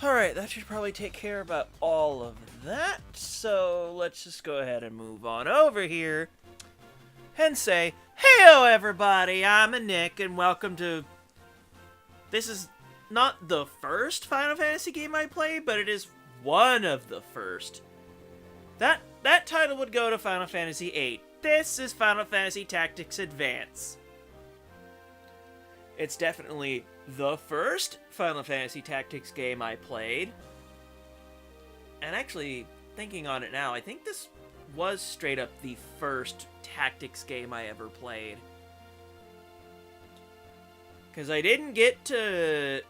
Alright, that should probably take care about all of that. So let's just go ahead and move on over here and say, heyo everybody, I'm a Nick, and welcome to... This is not the first Final Fantasy game I played, but it is one of the first. That title would go to Final Fantasy VIII. This is Final Fantasy Tactics Advance. It's definitely the first Final Fantasy Tactics game I played. And actually, thinking on it now, I think this was straight up the first Tactics game I ever played. Because I didn't get to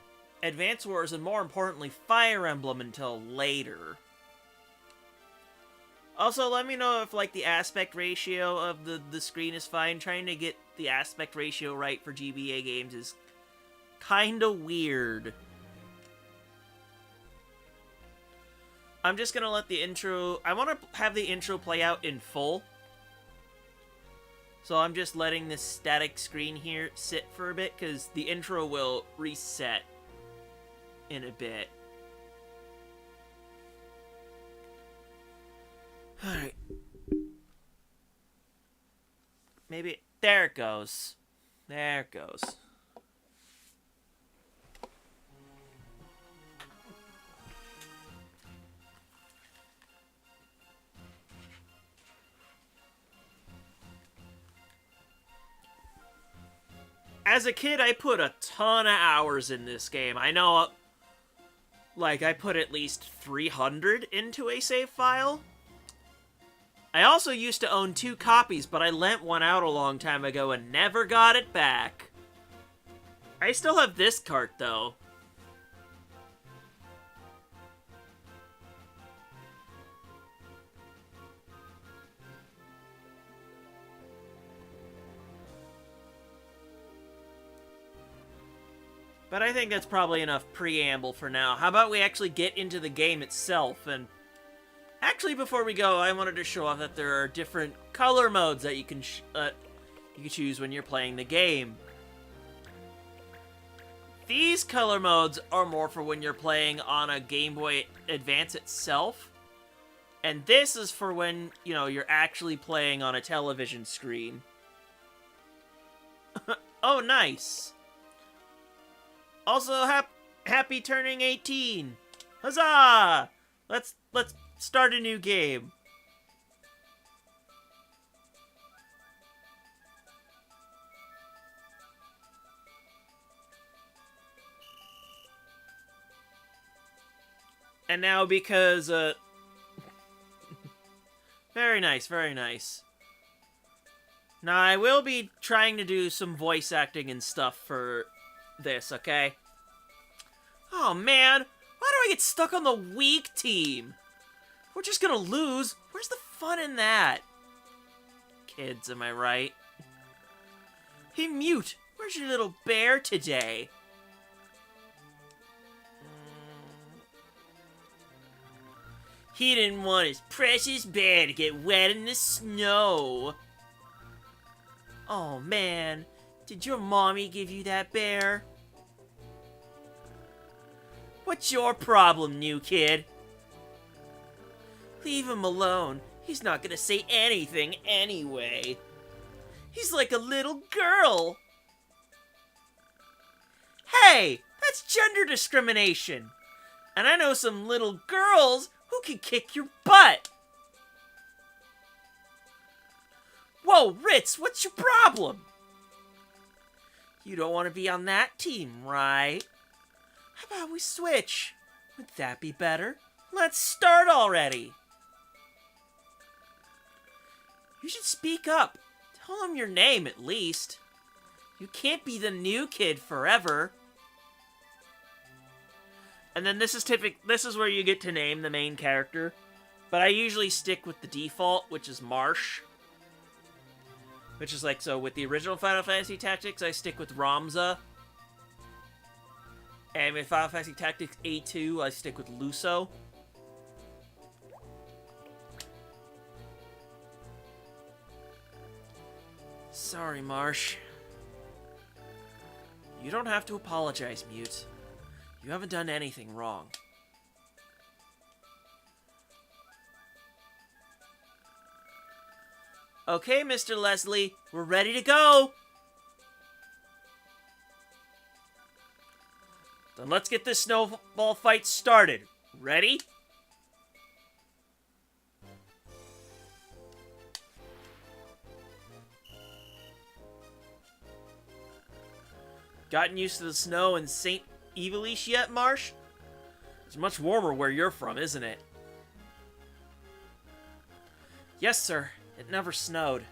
Advance Wars and, more importantly, Fire Emblem until later. Also, let me know if, like, the aspect ratio of the screen is fine. Trying to get the aspect ratio right for GBA games is kinda weird. I'm just gonna let the intro... I want to have the intro play out in full. So I'm just letting this static screen here sit for a bit, because the intro will reset in a bit. Alright. Maybe... There it goes. There it goes. As a kid, I put a ton of hours in this game. I know, like, I put at least 300 into a save file. I also used to own 2 copies, but I lent one out a long time ago and never got it back. I still have this cart, though. But I think that's probably enough preamble for now. How about we actually get into the game itself? And actually, before we go, I wanted to show off that there are different color modes that you can choose when you're playing the game. These color modes are more for when you're playing on a Game Boy Advance itself. And this is for when, you know, you're actually playing on a television screen. Oh, nice. Also, happy turning 18. Huzzah! Let's start a new game. And now because, very nice, very nice. Now, I will be trying to do some voice acting and stuff for this, okay? Oh, man. Why do I get stuck on the weak team? We're just gonna lose. Where's the fun in that? Kids, am I right? Hey, Mute, where's your little bear today? He didn't want his precious bear to get wet in the snow. Oh, man. Did your mommy give you that bear? What's your problem, new kid? Leave him alone. He's not gonna say anything anyway. He's like a little girl. Hey, that's gender discrimination. And I know some little girls who can kick your butt. Whoa, Ritz, what's your problem? You don't want to be on that team, right? How about we switch? Would that be better? Let's start already. You should speak up. Tell him your name, at least. You can't be the new kid forever. And then this is where you get to name the main character. But I usually stick with the default, which is Marsh. Which is like, so with the original Final Fantasy Tactics, I stick with Ramza. And with Final Fantasy Tactics A2, I stick with Luso. Sorry, Marsh. You don't have to apologize, Mute. You haven't done anything wrong. Okay, Mr. Leslie, we're ready to go. Then let's get this snowball fight started. Ready? Gotten used to the snow in St. Evelise yet, Marsh? It's much warmer where you're from, isn't it? Yes, sir. It never snowed.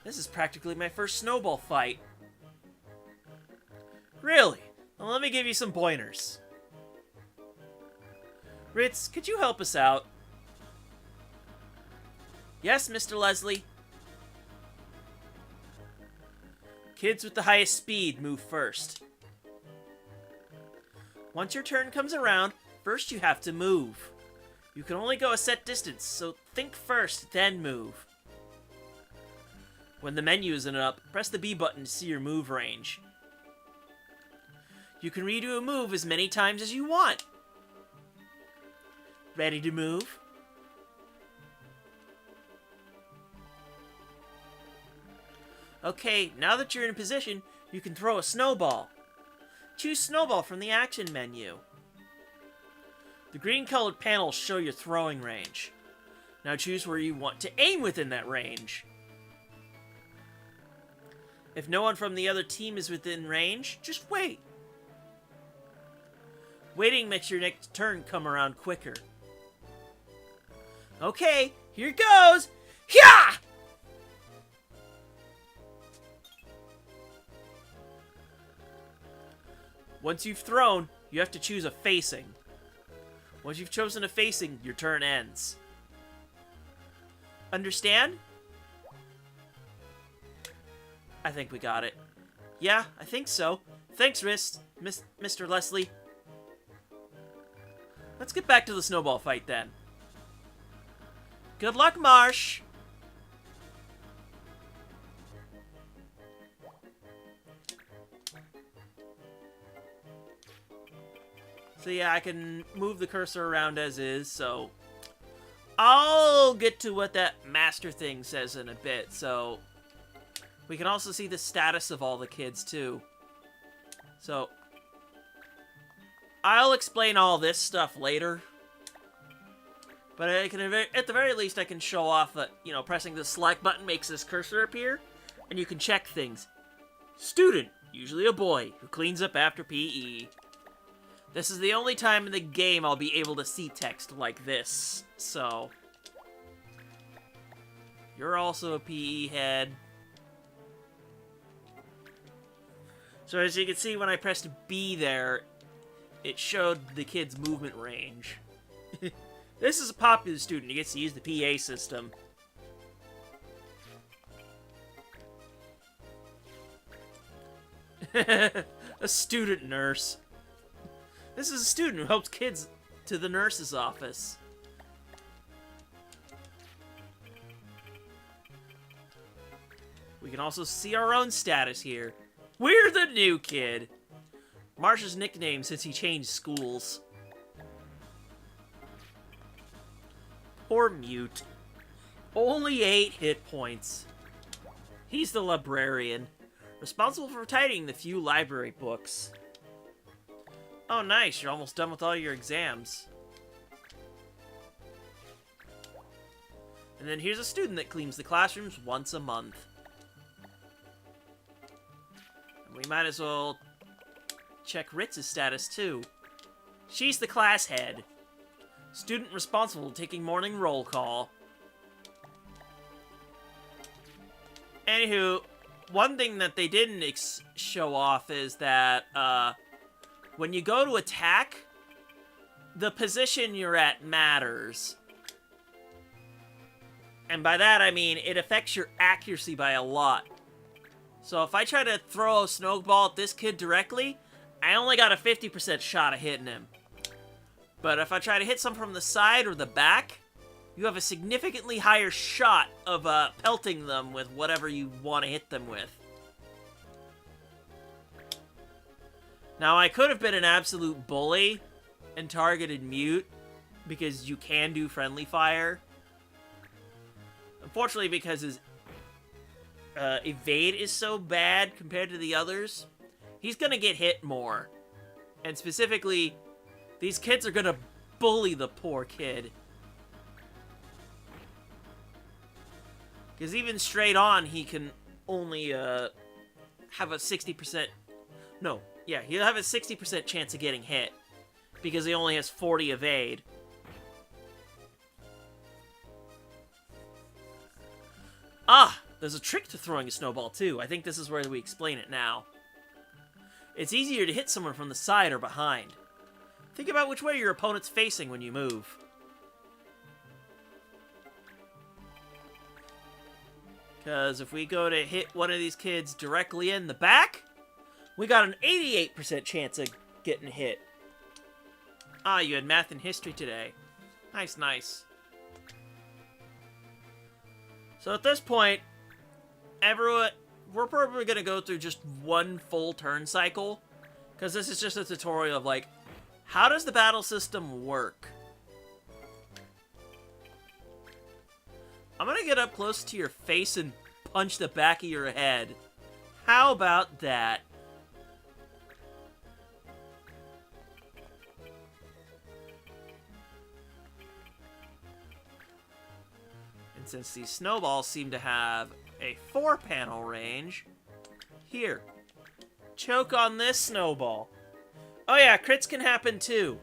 This is practically my first snowball fight. Really? Well, let me give you some pointers. Ritz, could you help us out? Yes, Mr. Leslie. Kids with the highest speed move first. Once your turn comes around, first you have to move. You can only go a set distance, so think first, then move. When the menu isn't up, press the B button to see your move range. You can redo a move as many times as you want. Ready to move? Okay, now that you're in position, you can throw a snowball. Choose Snowball from the action menu. The green-colored panels show your throwing range. Now choose where you want to aim within that range. If no one from the other team is within range, just wait. Waiting makes your next turn come around quicker. Okay, here goes! Hyah! Once you've thrown, you have to choose a facing. Once you've chosen a facing, your turn ends. Understand? I think we got it. Yeah, I think so. Thanks, Mr. Leslie. Let's get back to the snowball fight then. Good luck, Marsh! So yeah, I can move the cursor around as is, so I'll get to what that master thing says in a bit, so we can also see the status of all the kids too. So I'll explain all this stuff later, but I can, at the very least, I can show off that, you know, pressing the select button makes this cursor appear, and you can check things. Student, usually a boy, who cleans up after PE. This is the only time in the game I'll be able to see text like this, so you're also a PE head. So as you can see, when I pressed B there, it showed the kid's movement range. This is a popular student who gets to use the PA system. A student nurse. This is a student who helps kids to the nurse's office. We can also see our own status here. We're the new kid. Marsh's nickname since he changed schools. Poor Mute. Only 8 hit points. He's the librarian, responsible for tidying the few library books. Oh, nice. You're almost done with all your exams. And then here's a student that cleans the classrooms once a month. And we might as well check Ritz's status, too. She's the class head. Student responsible for taking morning roll call. Anywho, one thing that they didn't show off is that, when you go to attack, the position you're at matters. And by that I mean it affects your accuracy by a lot. So if I try to throw a snowball at this kid directly, I only got a 50% shot of hitting him. But if I try to hit some from the side or the back, you have a significantly higher shot of pelting them with whatever you want to hit them with. Now, I could have been an absolute bully and targeted Mute, because you can do friendly fire. Unfortunately, because his evade is so bad compared to the others, he's gonna get hit more. And specifically, these kids are gonna bully the poor kid. Because even straight on, he can only have a 60%... No, yeah, he'll have a 60% chance of getting hit. Because he only has 40 evade. Ah! There's a trick to throwing a snowball, too. I think this is where we explain it now. It's easier to hit someone from the side or behind. Think about which way your opponent's facing when you move. Because if we go to hit one of these kids directly in the back, we got an 88% chance of getting hit. Ah, you had math and history today. Nice, nice. So at this point, everyone, we're probably going to go through just one full turn cycle. Because this is just a tutorial of, like, how does the battle system work? I'm going to get up close to your face and punch the back of your head. How about that? And since these snowballs seem to have a 4-panel range, here, choke on this snowball. Oh yeah, crits can happen too.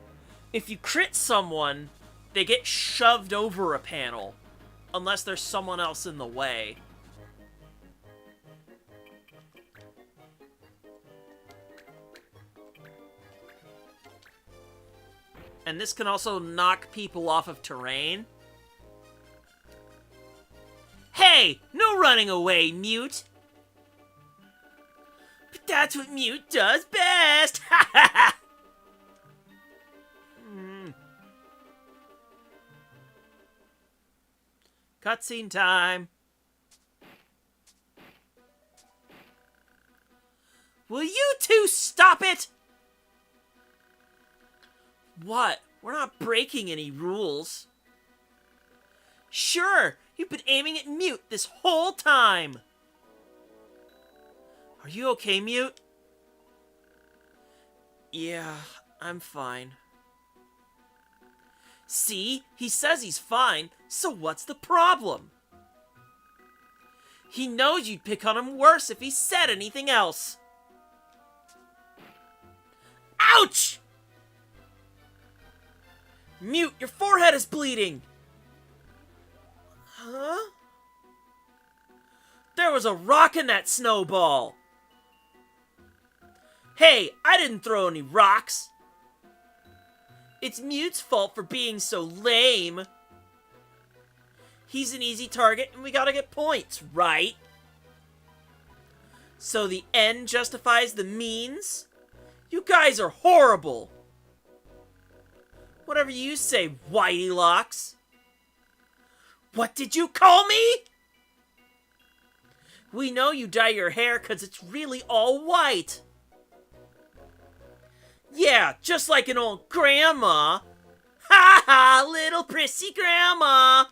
If you crit someone, they get shoved over a panel. Unless there's someone else in the way. And this can also knock people off of terrain. Hey! No running away, Mute! But that's what Mute does best! Ha ha ha! Cutscene time. Will you two stop it? What? We're not breaking any rules. Sure, you've been aiming at Mute this whole time. Are you okay, Mute? Yeah, I'm fine. See? He says he's fine, so what's the problem? He knows you'd pick on him worse if he said anything else. Ouch! Mute, your forehead is bleeding! Huh? There was a rock in that snowball! Hey, I didn't throw any rocks! It's Mute's fault for being so lame. He's an easy target and we gotta get points, right? So the end justifies the means? You guys are horrible. Whatever you say, Whitey Locks. What did you call me? We know you dye your hair because it's really all white. Yeah, just like an old grandma. Ha ha, little prissy grandma.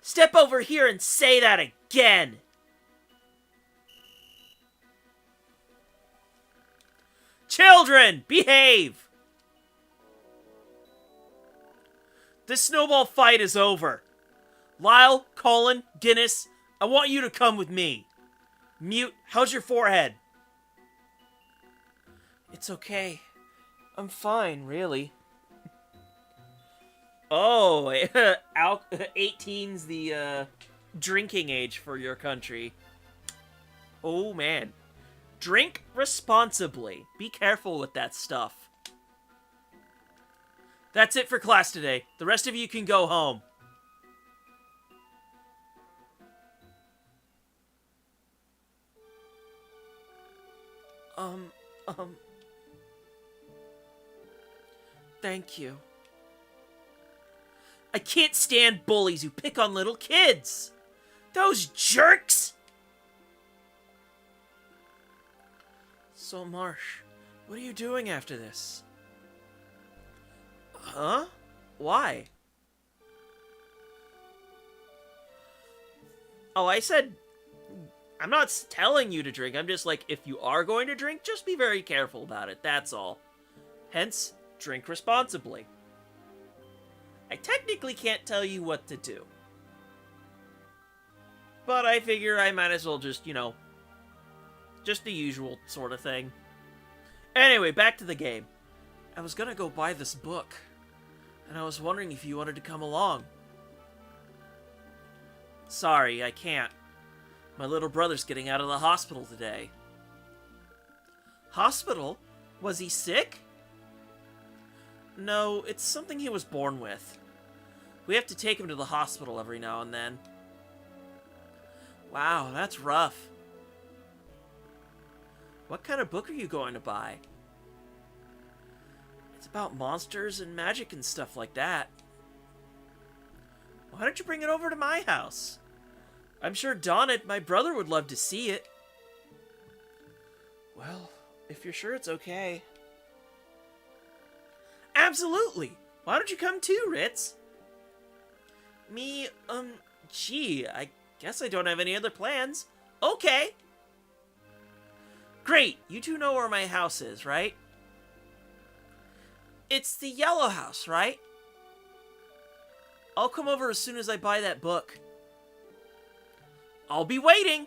Step over here and say that again. Children, behave. This snowball fight is over. Lyle, Colin, Guinness, I want you to come with me. Mute, how's your forehead? It's okay. I'm fine, really. Oh, 18's the drinking age for your country. Oh, man. Drink responsibly. Be careful with that stuff. That's it for class today. The rest of you can go home. Thank you. I can't stand bullies who pick on little kids. Those jerks! So, Marsh, what are you doing after this? Huh? Why? Oh, I said I'm not telling you to drink. I'm just like, if you are going to drink, just be very careful about it. That's all. Hence, drink responsibly. I technically can't tell you what to do. But I figure I might as well just, just the usual sort of thing. Anyway, back to the game. I was gonna go buy this book, and I was wondering if you wanted to come along. Sorry, I can't. My little brother's getting out of the hospital today. Hospital? Was he sick? No, it's something he was born with. We have to take him to the hospital every now and then. Wow, that's rough. What kind of book are you going to buy? It's about monsters and magic and stuff like that. Why don't you bring it over to my house? I'm sure Donnet, my brother, would love to see it. Well, if you're sure it's okay. Absolutely! Why don't you come too, Ritz? Me, gee, I guess I don't have any other plans. Okay! Great, you two know where my house is, right? It's the yellow house, right? I'll come over as soon as I buy that book. I'll be waiting!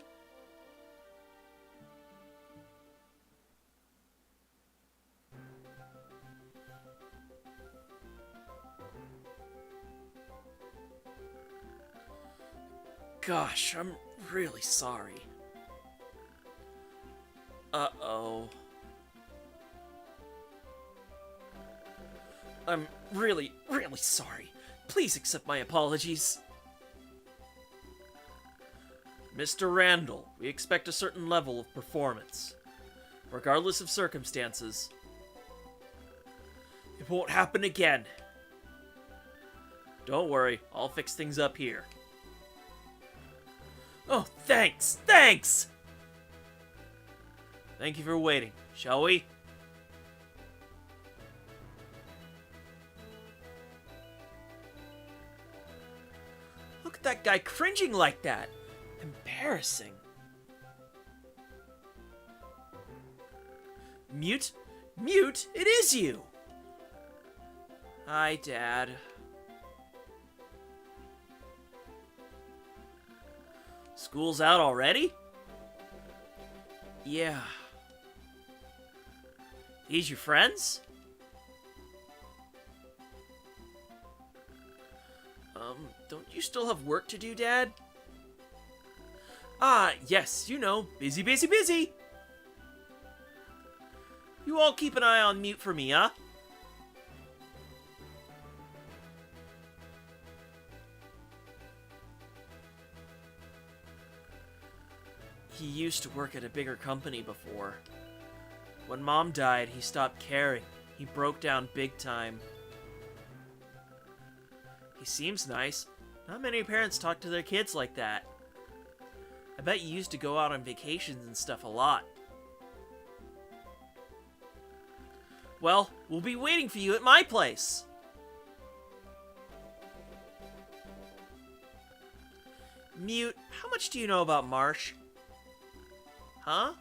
Gosh, I'm really sorry. Uh-oh. I'm really, really sorry. Please accept my apologies. Mr. Randall, we expect a certain level of performance, regardless of circumstances. It won't happen again. Don't worry, I'll fix things up here. Oh, thanks! Thanks! Thank you for waiting. Shall we? Look at that guy cringing like that. Embarrassing. Mute? Mute? It is you! Hi, Dad. School's out already? Yeah. These your friends? Don't you still have work to do, Dad? Ah, yes, busy, busy, busy. You all keep an eye on Mute for me, huh? He used to work at a bigger company before. When Mom died, he stopped caring. He broke down big time. He seems nice. Not many parents talk to their kids like that. I bet you used to go out on vacations and stuff a lot. Well, we'll be waiting for you at my place. Mute, how much do you know about Marsh? Huh?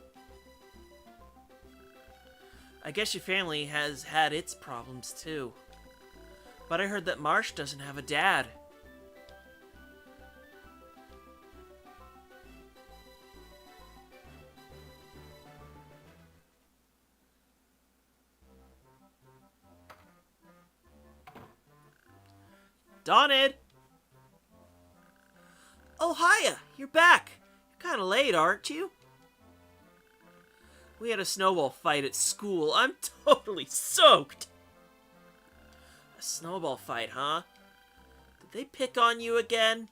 I guess your family has had its problems too. But I heard that Marsh doesn't have a dad. Donid! Oh, hiya! You're back! You're kinda late, aren't you? We had a snowball fight at school. I'm totally soaked! A snowball fight, huh? Did they pick on you again?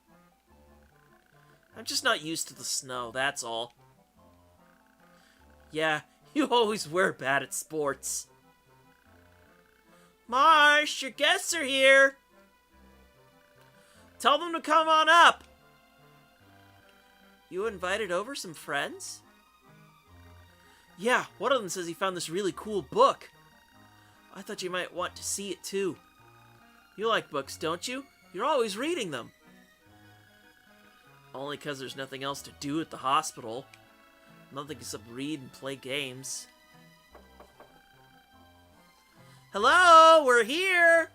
I'm just not used to the snow, that's all. Yeah, you always were bad at sports. Marsh, your guests are here! Tell them to come on up! You invited over some friends? Yeah, one of them says he found this really cool book. I thought you might want to see it too. You like books, don't you? You're always reading them. Only because there's nothing else to do at the hospital. Nothing except read and play games. Hello, we're here!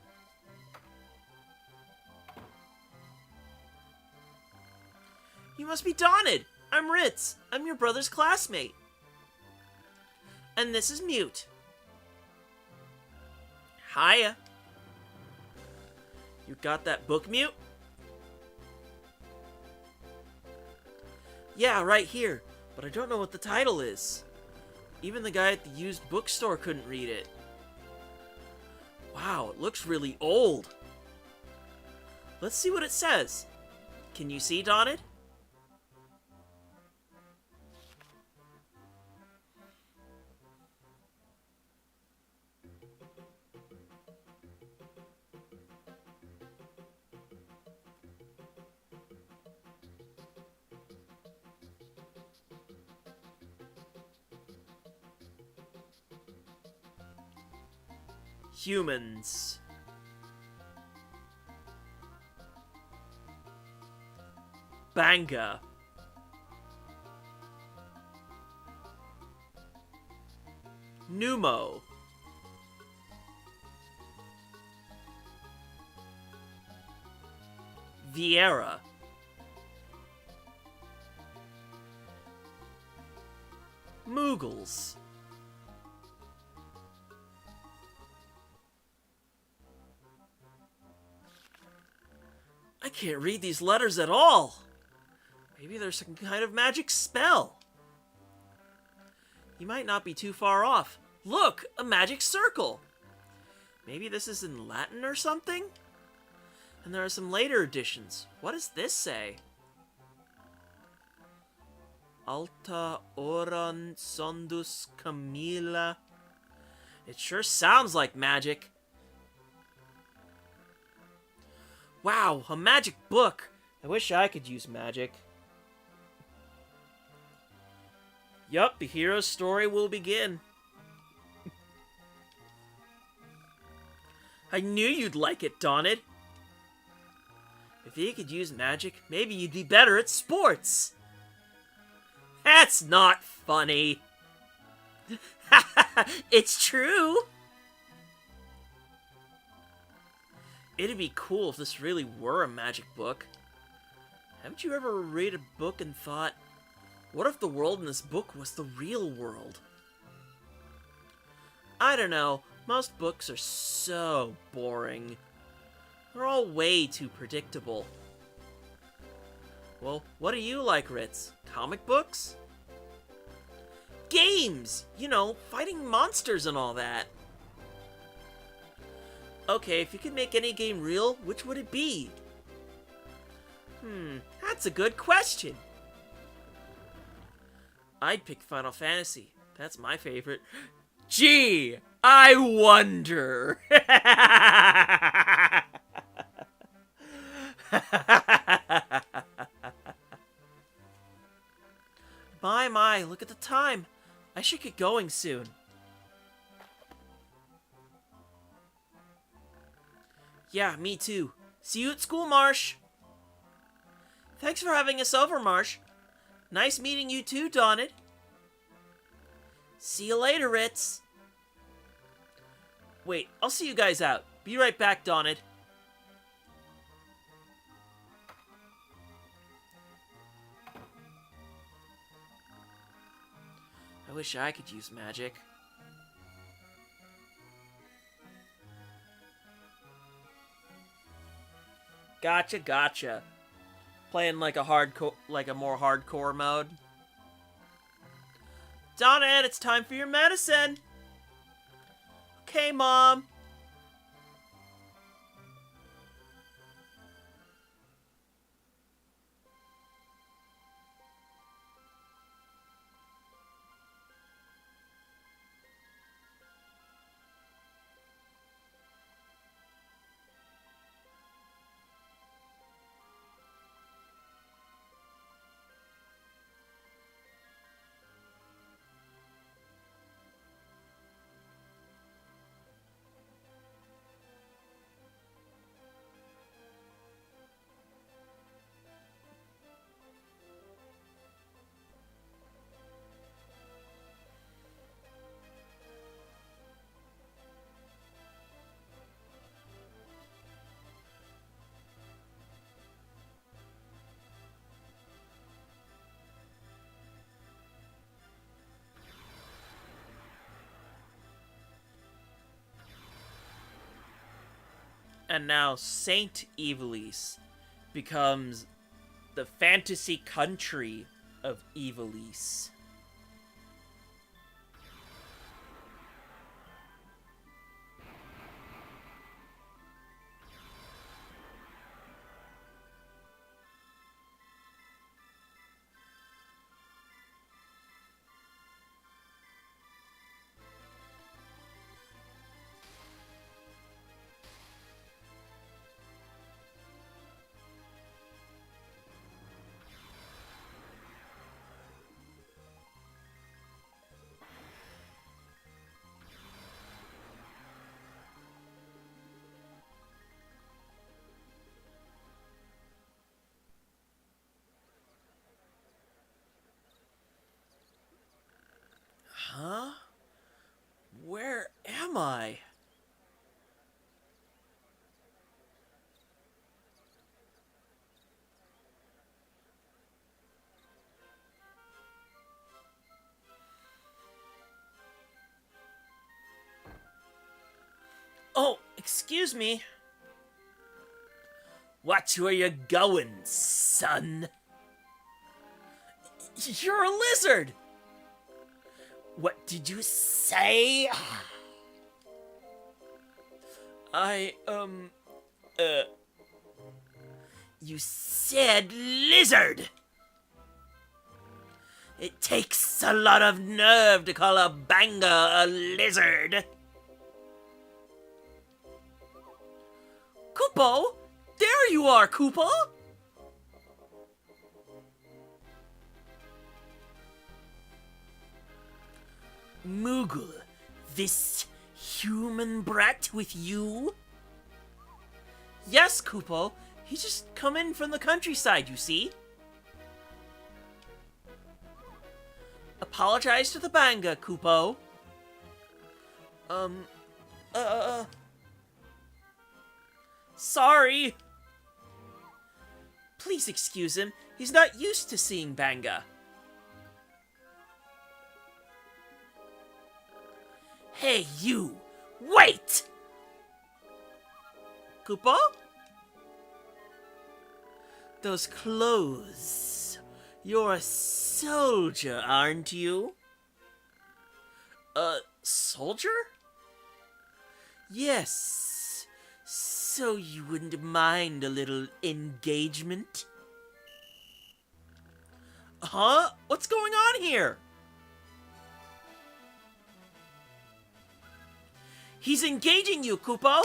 You must be Donald. I'm Ritz. I'm your brother's classmate. And this is Mute. Hiya. You got that book, Mute? Yeah, right here. But I don't know what the title is. Even the guy at the used bookstore couldn't read it. Wow, it looks really old. Let's see what it says. Can you see, Donald? Humans. Banga. Numo. Vieira. Moogles. I can't read these letters at all. Maybe there's some kind of magic spell. You might not be too far off. Look, a magic circle. Maybe this is in Latin or something? And there are some later editions. What does this say? Alta oran sondus Camilla. It sure sounds like magic. Wow, a magic book. I wish I could use magic. Yup, the hero's story will begin. I knew you'd like it, Donald. If you could use magic, maybe you'd be better at sports. That's not funny. It's true. It'd be cool if this really were a magic book. Haven't you ever read a book and thought, what if the world in this book was the real world? I don't know, most books are so boring. They're all way too predictable. Well, what do you like, Ritz? Comic books? Games! You know, fighting monsters and all that. Okay, if you could make any game real, which would it be? That's a good question. I'd pick Final Fantasy. That's my favorite. Gee, I wonder. My, look at the time. I should get going soon. Yeah, me too. See you at school, Marsh. Thanks for having us over, Marsh. Nice meeting you too, Donald. See you later, Ritz. Wait, I'll see you guys out. Be right back, Donald. I wish I could use magic. Gotcha. Playing like a more hardcore mode. Donald, it's time for your medicine. Okay, Mom. And now Saint Evilise becomes the fantasy country of Evilise. Huh? Where am I? Oh, excuse me. Watch where you're going, son. You're a lizard! What did you say? You said lizard! It takes a lot of nerve to call a banger a lizard. Kupo! There you are, Kupo! Moogle, this human brat with you? Yes, Kupo. He just come in from the countryside, you see. Apologize to the Banga, Kupo. Sorry. Please excuse him. He's not used to seeing Banga. Hey, you! Wait! Kupo? Those clothes. You're a soldier, aren't you? A soldier? Yes. So you wouldn't mind a little engagement? Huh? What's going on here? He's engaging you, Kupo!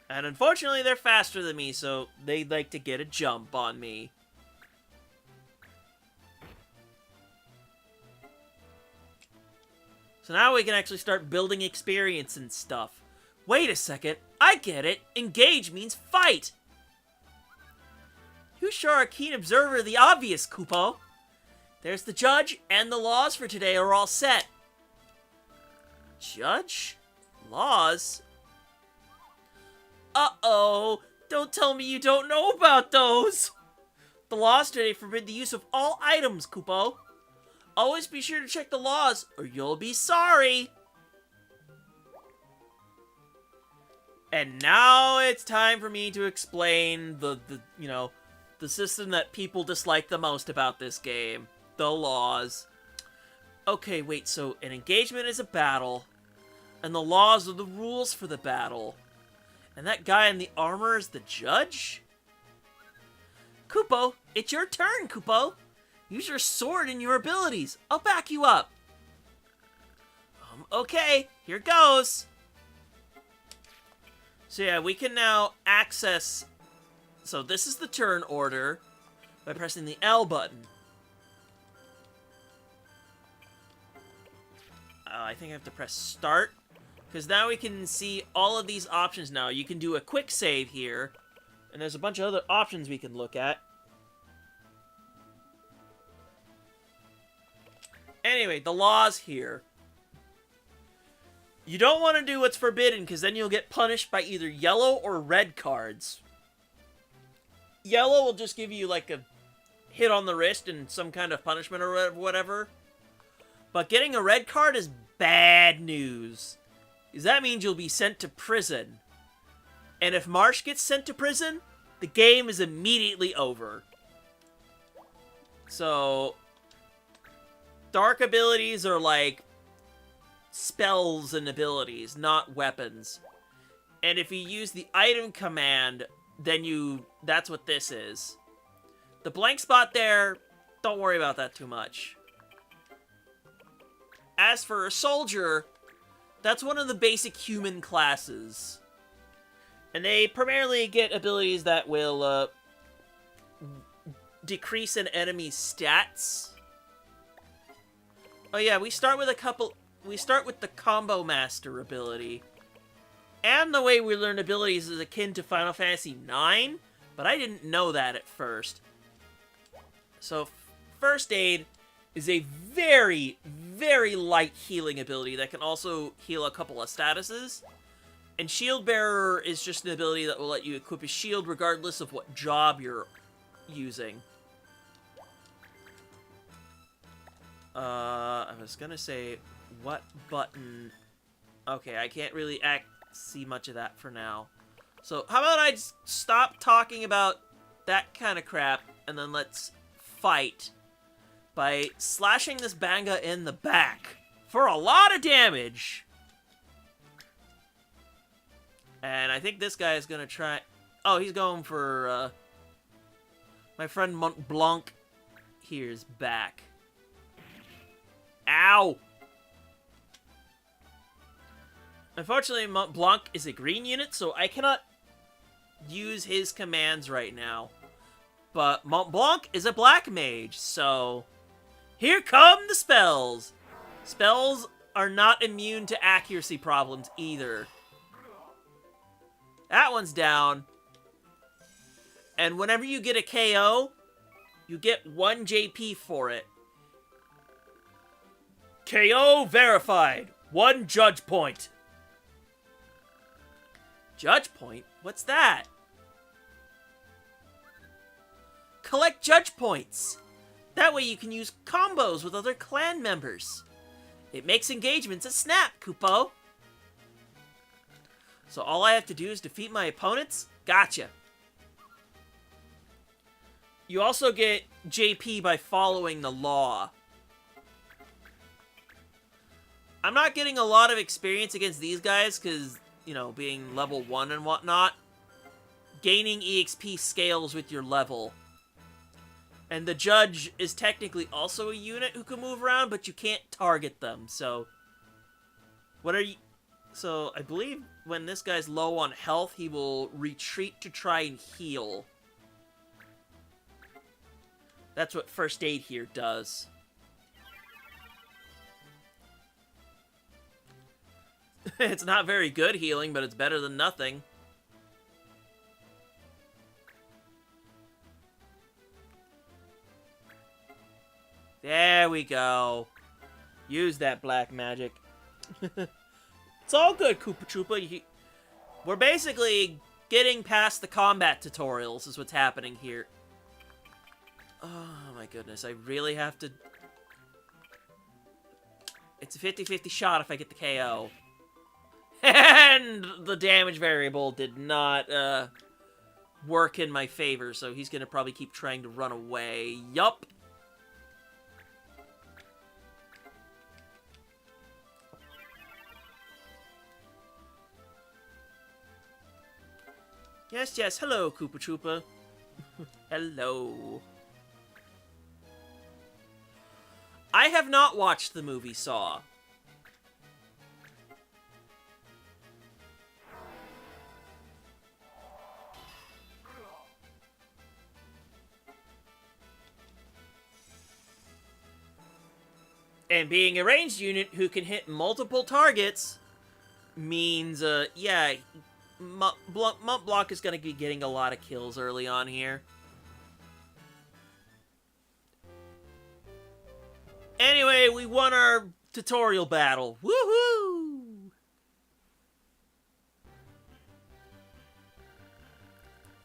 And unfortunately, they're faster than me, so they'd like to get a jump on me. So now we can actually start building experience and stuff. Wait a second, I get it. Engage means fight. You sure are a keen observer of the obvious, Kupo. There's the judge, and the laws for today are all set. Judge? Laws? Uh-oh! Don't tell me you don't know about those! The laws today forbid the use of all items, Kupo. Always be sure to check the laws, or you'll be sorry! And now it's time for me to explain the system that people dislike the most about this game. The laws. Okay, wait, so an engagement is a battle, and the laws are the rules for the battle. And that guy in the armor is the judge? Kupo, it's your turn, Kupo. Use your sword and your abilities. I'll back you up. Okay, here goes. So yeah, we can now access... So this is the turn order by pressing the L button. I think I have to press start. Because now we can see all of these options now. You can do a quick save here. And there's a bunch of other options we can look at. Anyway, the laws here. You don't want to do what's forbidden, because then you'll get punished by either yellow or red cards. Yellow will just give you, like, a hit on the wrist and some kind of punishment or whatever. But getting a red card is bad news. Because that means you'll be sent to prison. And if Marsh gets sent to prison, the game is immediately over. So, dark abilities are like spells and abilities, not weapons. And if you use the item command, then that's what this is. The blank spot there, don't worry about that too much. As for a soldier, that's one of the basic human classes. And they primarily get abilities that will decrease an enemy's stats. Oh yeah, we start with the Combo Master ability. And the way we learn abilities is akin to Final Fantasy IX, but I didn't know that at first. So, First Aid is a very, very light healing ability that can also heal a couple of statuses. And Shield Bearer is just an ability that will let you equip a shield regardless of what job you're using. I was gonna say, what button... Okay, I can't really see much of that for now. So, how about I just stop talking about that kind of crap, and then let's fight by slashing this banga in the back for a lot of damage. And I think this guy is gonna try... Oh, he's going for, my friend Mont Blanc here's back. Ow! Unfortunately, Mont Blanc is a green unit, so I cannot use his commands right now. But Mont Blanc is a black mage, so... Here come the spells! Spells are not immune to accuracy problems either. That one's down. And whenever you get a KO, you get 1 JP for it. KO verified! 1 judge point. Judge point? What's that? Collect judge points. That way you can use combos with other clan members. It makes engagements a snap, Kupo. So all I have to do is defeat my opponents? Gotcha. You also get JP by following the law. I'm not getting a lot of experience against these guys because, you know, being level 1 and whatnot. Gaining EXP scales with your level. And the judge is technically also a unit who can move around, but you can't target them, so... What are you... So, I believe when this guy's low on health, he will retreat to try and heal. That's what First Aid here does. It's not very good healing, but it's better than nothing. There we go. Use that black magic. It's all good, Koopa Troopa. We're basically getting past the combat tutorials is what's happening here. Oh my goodness, I really have to... It's a 50-50 shot if I get the KO. And the damage variable did not work in my favor, so he's gonna probably keep trying to run away. Yup. Yes, yes, hello, Koopa Troopa. Hello. I have not watched the movie Saw. And being a ranged unit who can hit multiple targets means, yeah, Mont Blanc is going to be getting a lot of kills early on here. Anyway, we won our tutorial battle. Woohoo!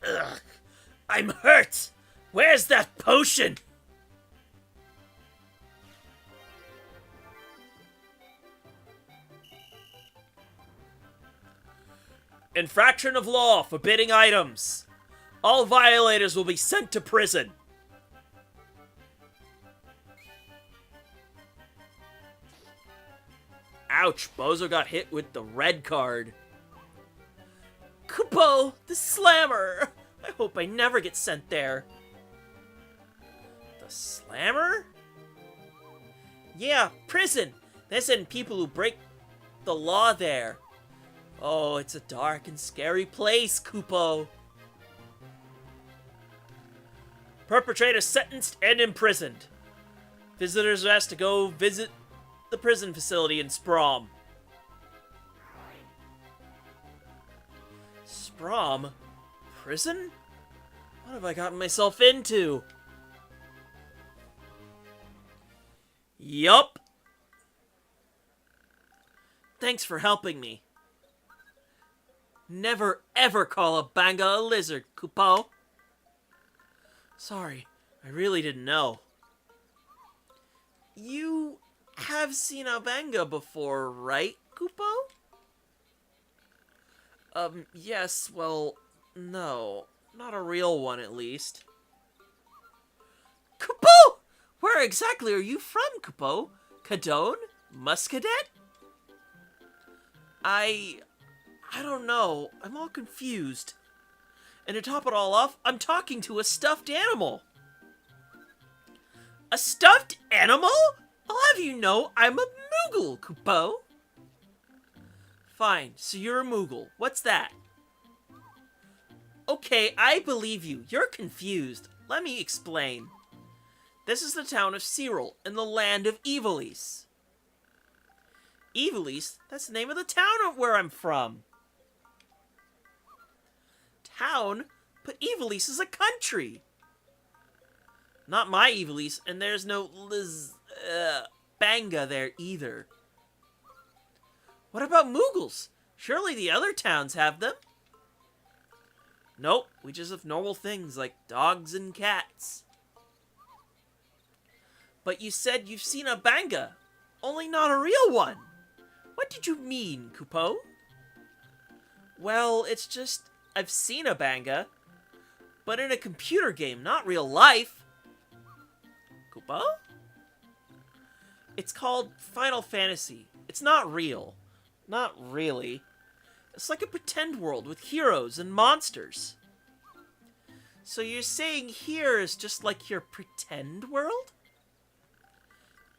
Ugh, I'm hurt! Where's that potion? Infraction of law, forbidding items. All violators will be sent to prison. Ouch, Bozo got hit with the red card. Kupo, the slammer! I hope I never get sent there. The slammer? Yeah, prison. They send people who break the law there. Oh, it's a dark and scary place, Kupo. Perpetrator sentenced and imprisoned. Visitors are asked to go visit the prison facility in Sprom. Sprom? Prison? What have I gotten myself into? Yup. Thanks for helping me. Never ever call a banga a lizard, Kupo. Sorry, I really didn't know. You have seen a banga before, right, Kupo? Yes, well, no. Not a real one, at least. Kupo! Where exactly are you from, Kupo? Cadone? Muscadet? I don't know. I'm all confused. And to top it all off, I'm talking to a stuffed animal. A stuffed animal? I'll have you know I'm a Moogle, Kupo. Fine, so you're a Moogle. What's that? Okay, I believe you. You're confused. Let me explain. This is the town of Cyril, in the land of Evilise. Evilise? That's the name of the town where I'm from. Town? But Evilise is a country. Not my Evilise, and there's no banga there either. What about Moogles? Surely the other towns have them? Nope, we just have normal things like dogs and cats. But you said you've seen a banga, only not a real one. What did you mean, Kupo? Well, it's just, I've seen a banga, but in a computer game, not real life. Kupo? It's called Final Fantasy. It's not real. Not really. It's like a pretend world with heroes and monsters. So you're saying here is just like your pretend world?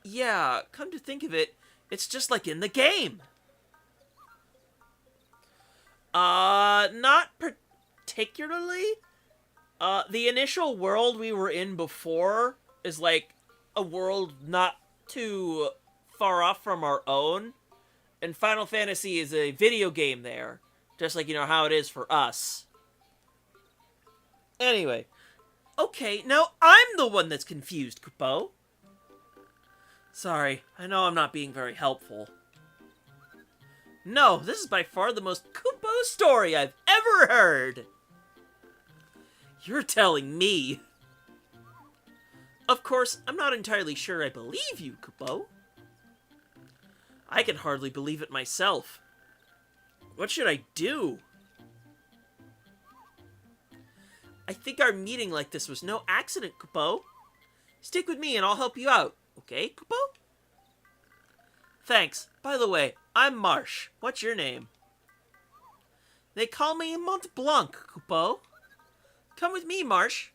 Yeah, come to think of it, it's just like in the game. Not particularly. The initial world we were in before is like a world not too far off from our own. And Final Fantasy is a video game there. Just like, you know, how it is for us. Anyway. Okay, now I'm the one that's confused, Kupo. Sorry, I know I'm not being very helpful. No, this is by far the most Kupo story I've ever heard. You're telling me. Of course, I'm not entirely sure I believe you, Kupo. I can hardly believe it myself. What should I do? I think our meeting like this was no accident, Kupo. Stick with me and I'll help you out, okay, Kupo? Thanks. By the way, I'm Marsh. What's your name? They call me Mont Blanc, Kupo. Come with me, Marsh.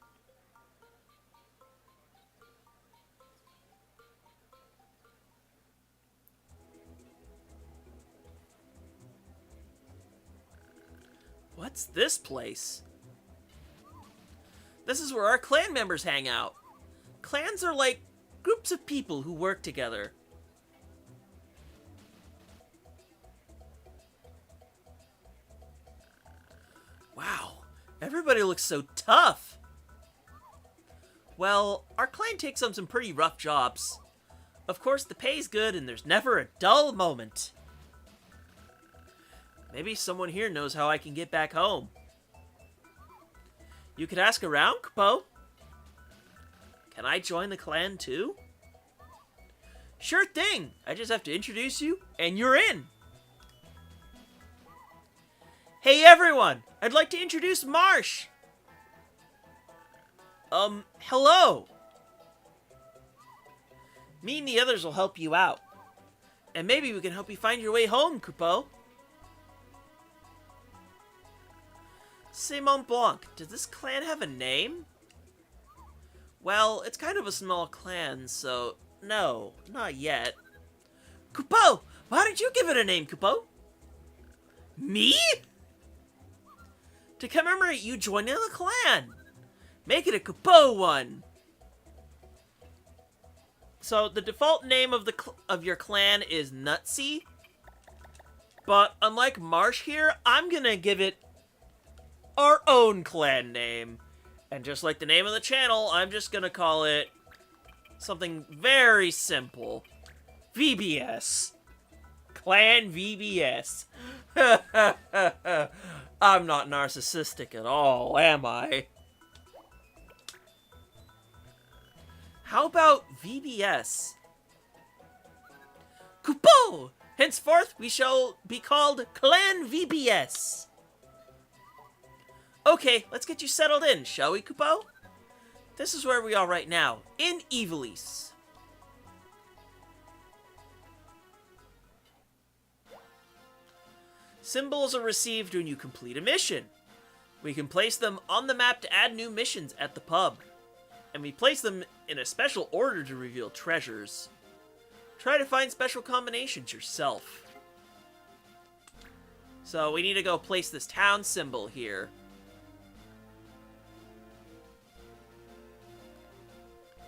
What's this place? This is where our clan members hang out. Clans are like groups of people who work together. Wow, everybody looks so tough. Well, our clan takes on some pretty rough jobs. Of course, the pay's good and there's never a dull moment. Maybe someone here knows how I can get back home. You could ask around, Kupo. Can I join the clan too? Sure thing. I just have to introduce you, and you're in. Hey everyone! I'd like to introduce Marsh! Hello! Me and the others will help you out. And maybe we can help you find your way home, Kupo. C'est Mont Blanc, does this clan have a name? Well, it's kind of a small clan, so no, not yet. Kupo! Why did you give it a name, Kupo? Me? To commemorate you joining the clan. Make it a Kupo one. So the default name of your clan is Nutsy, but unlike Marsh here, I'm gonna give it our own clan name. And just like the name of the channel, I'm just gonna call it something very simple. VBS. Clan VBS. I'm not narcissistic at all, am I? How about VBS? Kupo! Henceforth, we shall be called Clan VBS. Okay, let's get you settled in, shall we, Kupo? This is where we are right now, in Evilise. Symbols are received when you complete a mission. We can place them on the map to add new missions at the pub. And we place them in a special order to reveal treasures. Try to find special combinations yourself. So we need to go place this town symbol here.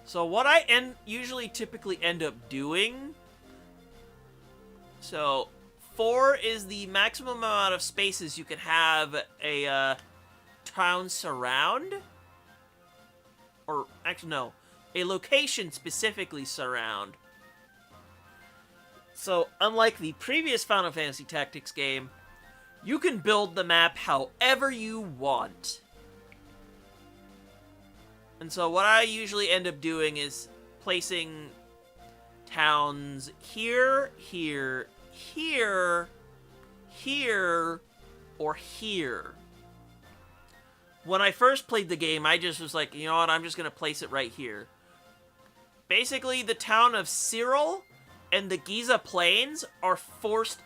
So what I usually typically end up doing... So 4 is the maximum amount of spaces you can have a town surround. Or, actually, no. A location specifically surround. So, unlike the previous Final Fantasy Tactics game, you can build the map however you want. And so what I usually end up doing is placing towns here, here, here, here, or here. When I first played the game, I just was like, you know what, I'm just going to place it right here. Basically, the town of Cyril and the Giza Plains are forced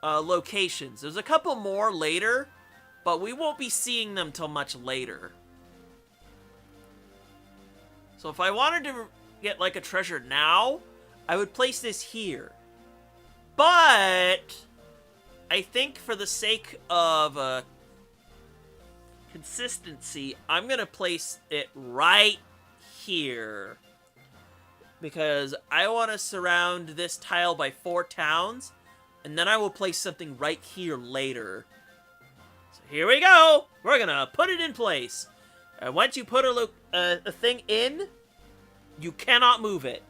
locations. There's a couple more later, but we won't be seeing them till much later. So if I wanted to get like a treasure now, I would place this here. But I think for the sake of consistency, I'm going to place it right here. Because I want to surround this tile by 4 towns, and then I will place something right here later. So here we go! We're going to put it in place. And once you put a thing in, you cannot move it.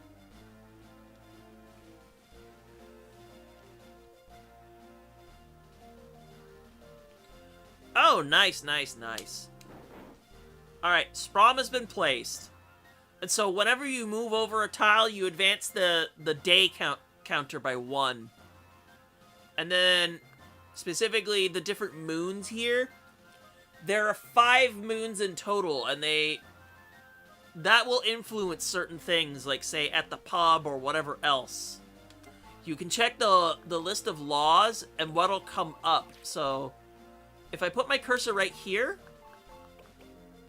Oh, nice, nice, nice. Alright, Sprom has been placed. And so whenever you move over a tile, you advance the day counter by 1. And then, specifically, the different moons here. There are 5 moons in total, and that will influence certain things, like, say, at the pub or whatever else. You can check the list of laws and what'll come up. So, if I put my cursor right here,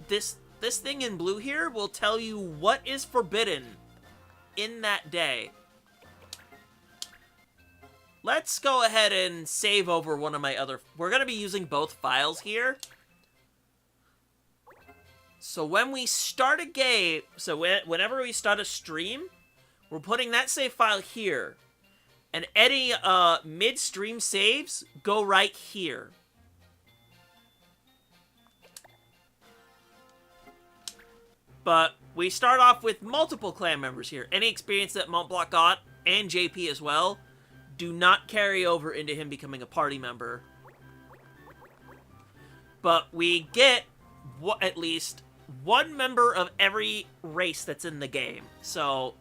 this thing in blue here will tell you what is forbidden in that day. Let's go ahead and save over one of my other... We're going to be using both files here. So when we start a game... So whenever we start a stream, we're putting that save file here. And any mid-stream saves go right here. But we start off with multiple clan members here. Any experience that Montblanc got, and JP as well, do not carry over into him becoming a party member. But we get at least one member of every race that's in the game. So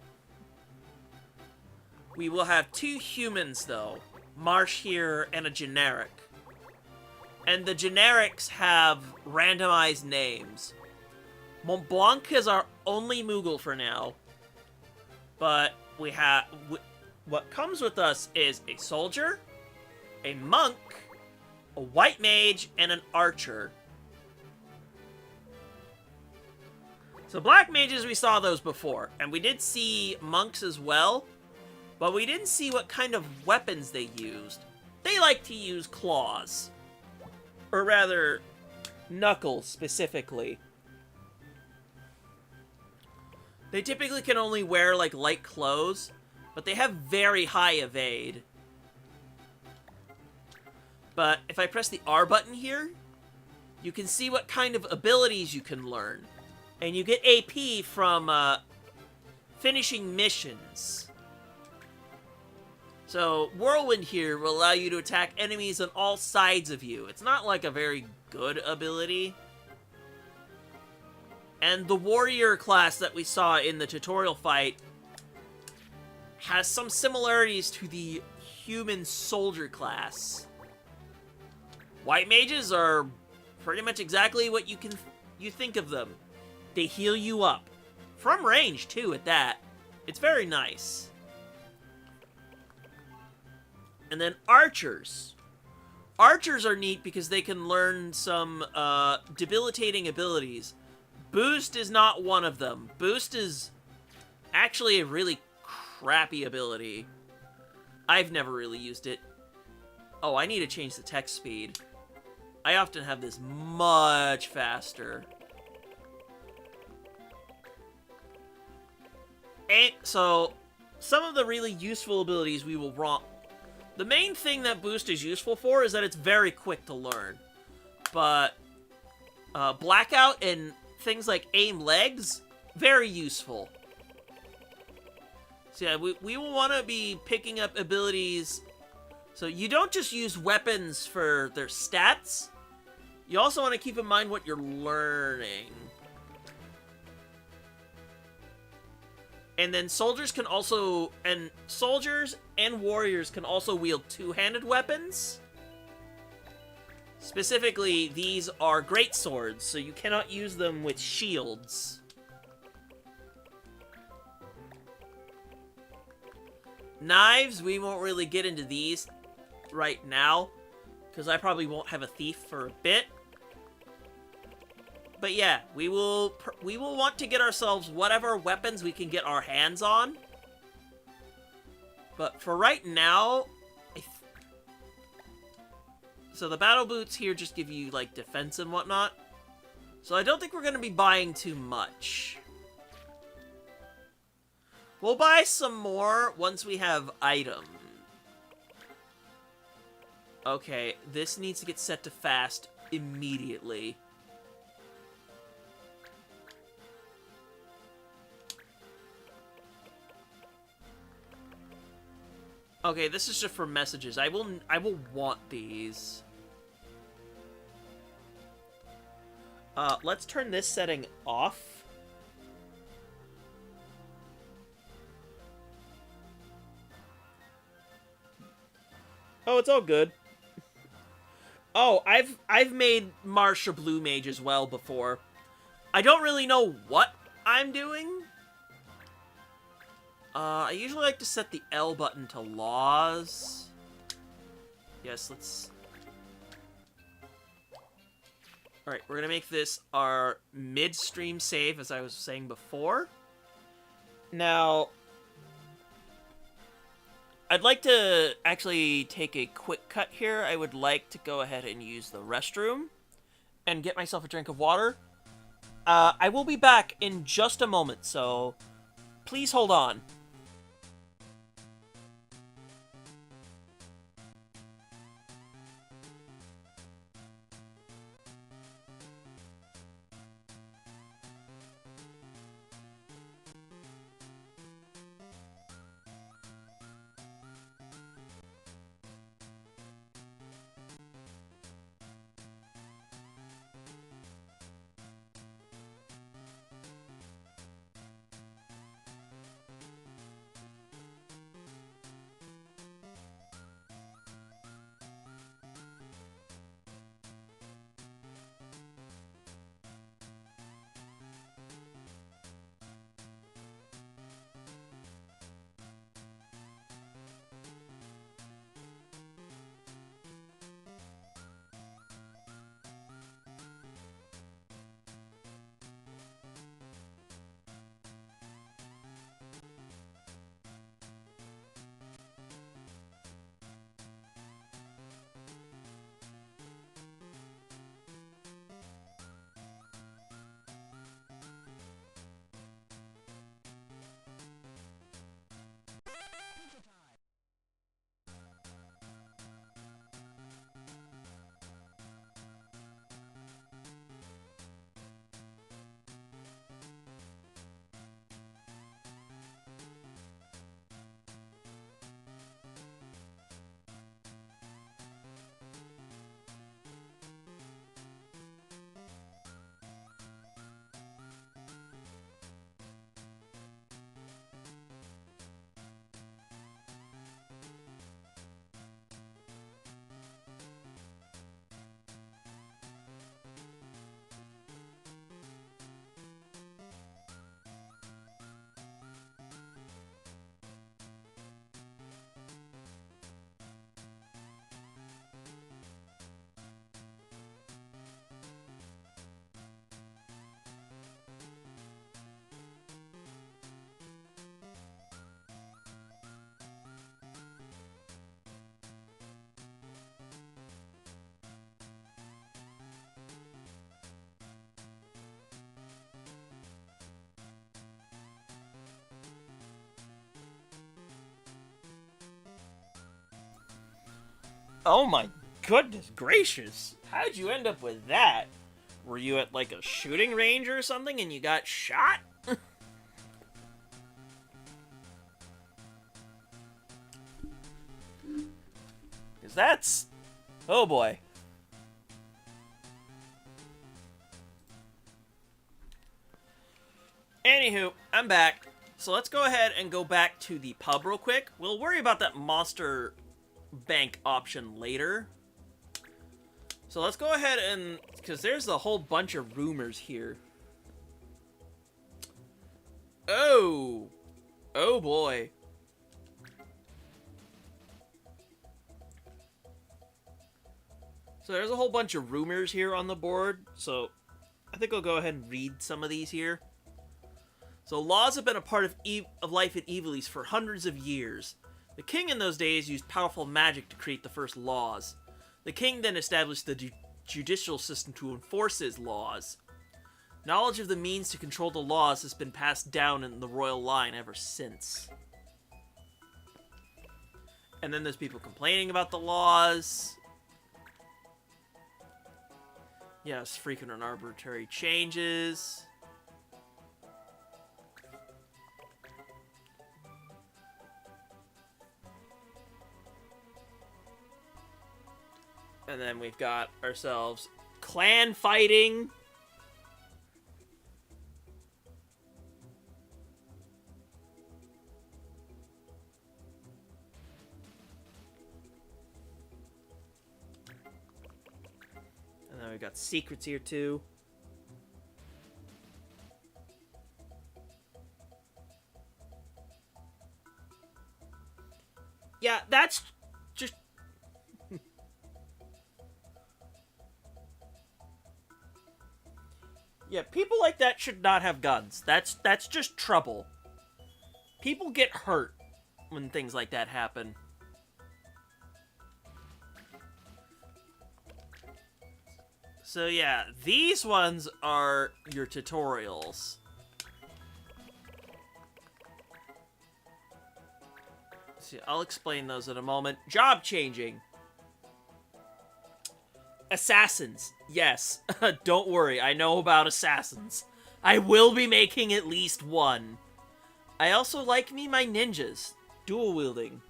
we will have 2 humans, though. Marsh here and a generic. And the generics have randomized names. Mont Blanc is our only Moogle for now. But we have... What comes with us is a soldier, a monk, a white mage, and an archer. So black mages, we saw those before. And we did see monks as well. But we didn't see what kind of weapons they used. They like to use claws. Or rather, knuckles, specifically. They typically can only wear, like, light clothes, but they have very high evade. But if I press the R button here, you can see what kind of abilities you can learn. And you get AP from, finishing missions. So, Whirlwind here will allow you to attack enemies on all sides of you. It's not like a very good ability. And the Warrior class that we saw in the tutorial fight has some similarities to the Human Soldier class. White Mages are pretty much exactly what you think of them. They heal you up. From range, too, at that. It's very nice. And then Archers. Archers are neat because they can learn some debilitating abilities. Boost is not one of them. Boost is actually a really crappy ability. I've never really used it. Oh, I need to change the text speed. I often have this much faster. And so, some of the really useful abilities we will romp. The main thing that Boost is useful for is that it's very quick to learn. But Blackout and things like Aim Legs, very useful. So yeah, we will want to be picking up abilities. So you don't just use weapons for their stats. You also want to keep in mind what you're learning. And then soldiers can also, and soldiers and warriors can also wield two-handed weapons. Specifically, these are great swords, so you cannot use them with shields. Knives, we won't really get into these right now, because I probably won't have a thief for a bit. But yeah, we will want to get ourselves whatever weapons we can get our hands on. But for right now, so the battle boots here just give you like defense and whatnot. So I don't think we're going to be buying too much. We'll buy some more once we have item. Okay, this needs to get set to fast immediately. Okay, this is just for messages. I will want these. Let's turn this setting off. Oh, it's all good. Oh, I've made Marsh a blue mage as well before. I don't really know what I'm doing. I usually like to set the L button to laws. Yes, let's... Alright, we're gonna make this our midstream save, as I was saying before. Now, I'd like to actually take a quick cut here. I would like to go ahead and use the restroom and get myself a drink of water. I will be back in just a moment, so please hold on. Oh my goodness gracious. How'd you end up with that? Were you at like a shooting range or something and you got shot? Because that's... Oh boy. Anywho, I'm back. So let's go ahead and go back to the pub real quick. We'll worry about that monster bank option later. So let's go ahead and... Because there's a whole bunch of rumors here. Oh. Oh boy. So there's a whole bunch of rumors here on the board. So I think I'll go ahead and read some of these here. So laws have been a part of life at Evilise for hundreds of years. The king in those days used powerful magic to create the first laws. The king then established the judicial system to enforce his laws. Knowledge of the means to control the laws has been passed down in the royal line ever since. And then there's people complaining about the laws. Yes, frequent and arbitrary changes. And then we've got ourselves clan fighting. And then we've got secrets here too. Yeah, that's just... Yeah, people like that should not have guns. That's just trouble. People get hurt when things like that happen. So yeah, these ones are your tutorials. See, I'll explain those in a moment. Job changing. Assassins. Yes. Don't worry, I know about assassins. I will be making at least one. I also like me my ninjas. Dual wielding.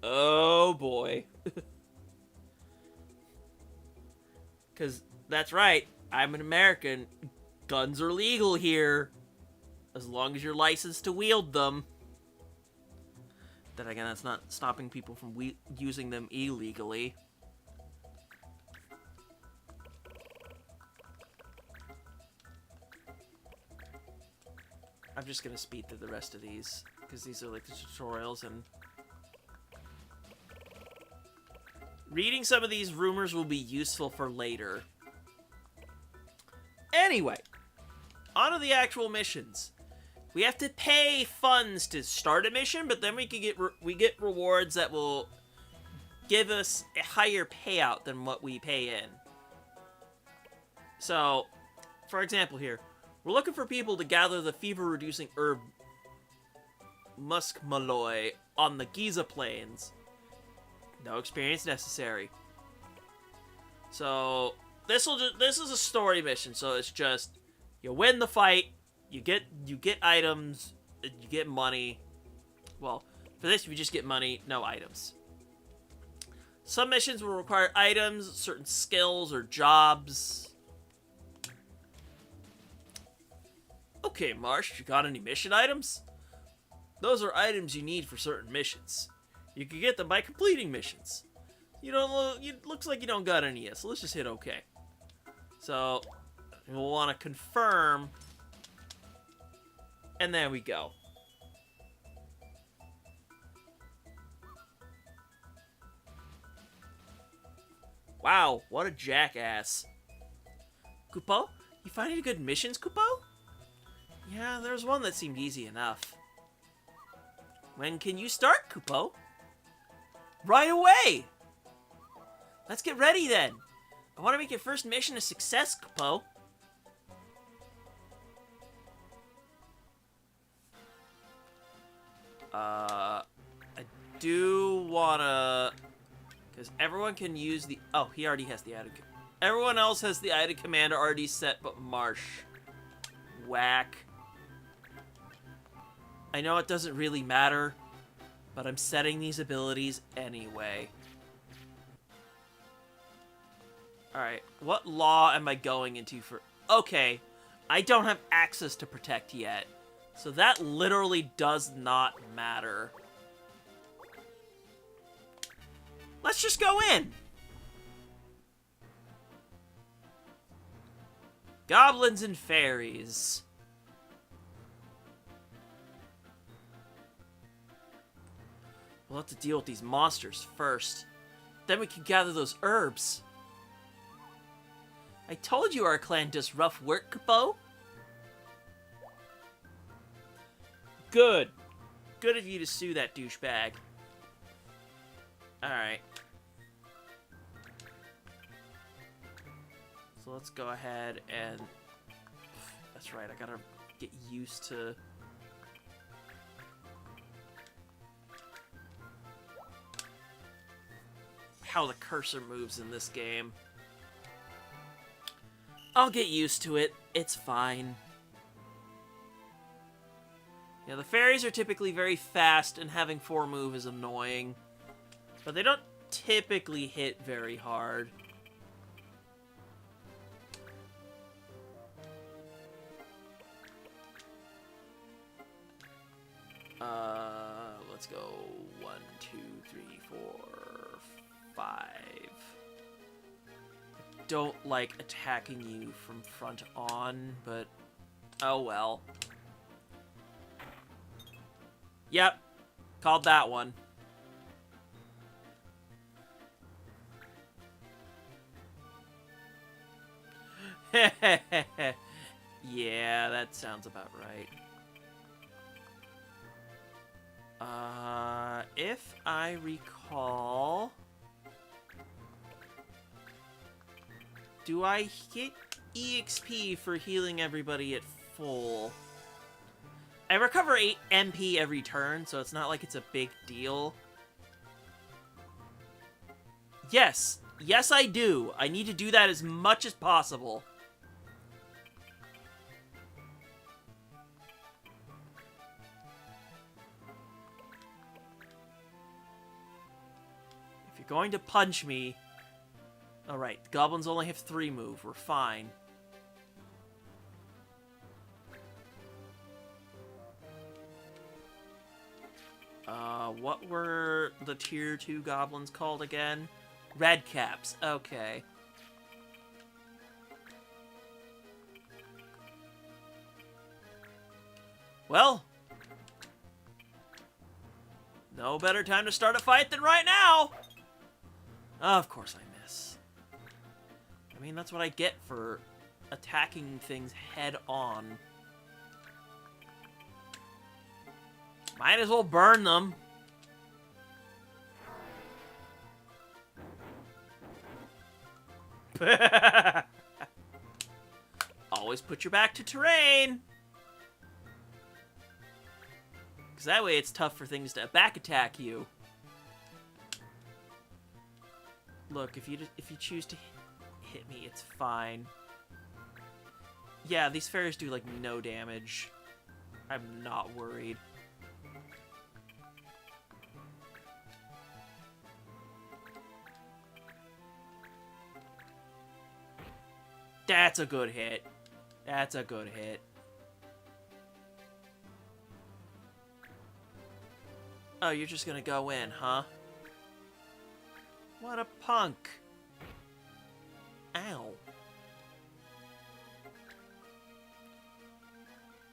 Oh boy. Because that's right, I'm an American. Guns are legal here. As long as you're licensed to wield them. Then again, that's not stopping people from using them illegally. I'm just gonna speed through the rest of these, because these are like the tutorials, and... reading some of these rumors will be useful for later. Anyway, on to the actual missions. We have to pay funds to start a mission, but then we can get rewards that will give us a higher payout than what we pay in. So, for example here, we're looking for people to gather the fever-reducing herb muskmalloy on the Giza Plains. No experience necessary. So, this is a story mission, so it's just you win the fight. You get items, you get money. Well, for this, you just get money, no items. Some missions will require items, certain skills, or jobs. Okay, Marsh, you got any mission items? Those are items you need for certain missions. You can get them by completing missions. It looks like you don't got any yet, so let's just hit OK. So, we'll want to confirm... And there we go. Wow, what a jackass. Kupo, you find any good missions, Kupo? Yeah, there's one that seemed easy enough. When can you start, Kupo? Right away! Let's get ready then. I want to make your first mission a success, Kupo. I do wanna... Because everyone can use the... Oh, he already has the added... Everyone else has the added commander already set, but Marsh. Whack. I know it doesn't really matter, but I'm setting these abilities anyway. Alright, what law am I going into for... Okay, I don't have access to protect yet, so that literally does not matter. Let's just go in! Goblins and fairies. We'll have to deal with these monsters first. Then we can gather those herbs. I told you our clan does rough work, Bo. Good. Good of you to sue that douchebag. Alright. So let's go ahead and... That's right, I gotta get used to... how the cursor moves in this game. I'll get used to it. It's fine. Yeah, the fairies are typically very fast, and having 4 move is annoying. But they don't typically hit very hard. Let's go 1, 2, 3, 4, 5. Don't like attacking you from front on, but oh well. Yep, called that one. Yeah, that sounds about right. If I recall... Do I get EXP for healing everybody at full? I recover 8 MP every turn, so it's not like it's a big deal. Yes. Yes, I do. I need to do that as much as possible. If you're going to punch me... Alright, the goblins only have 3 move. We're fine. What were the tier 2 goblins called again? Red caps. Okay. Well. No better time to start a fight than right now! Of course I miss. I mean, that's what I get for attacking things head on. Might as well burn them. Always put your back to terrain. Because that way it's tough for things to back attack you. Look, if you choose to hit me, it's fine. Yeah, these fairies do like no damage. I'm not worried. That's a good hit. That's a good hit. Oh, you're just gonna go in, huh? What a punk. Ow.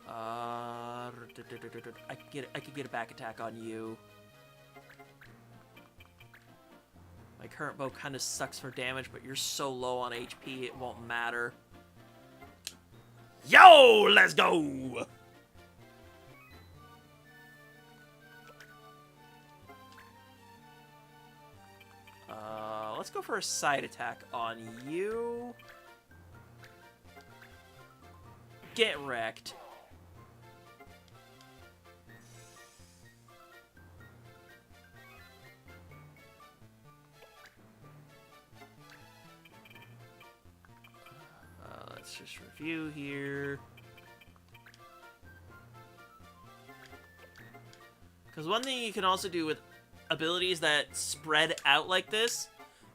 I could get a back attack on you. My current bow kind of sucks for damage, but you're so low on HP, it won't matter. Yo, let's go! Let's go for a side attack on you. Get wrecked. let's just review here. Because one thing you can also do with abilities that spread out like this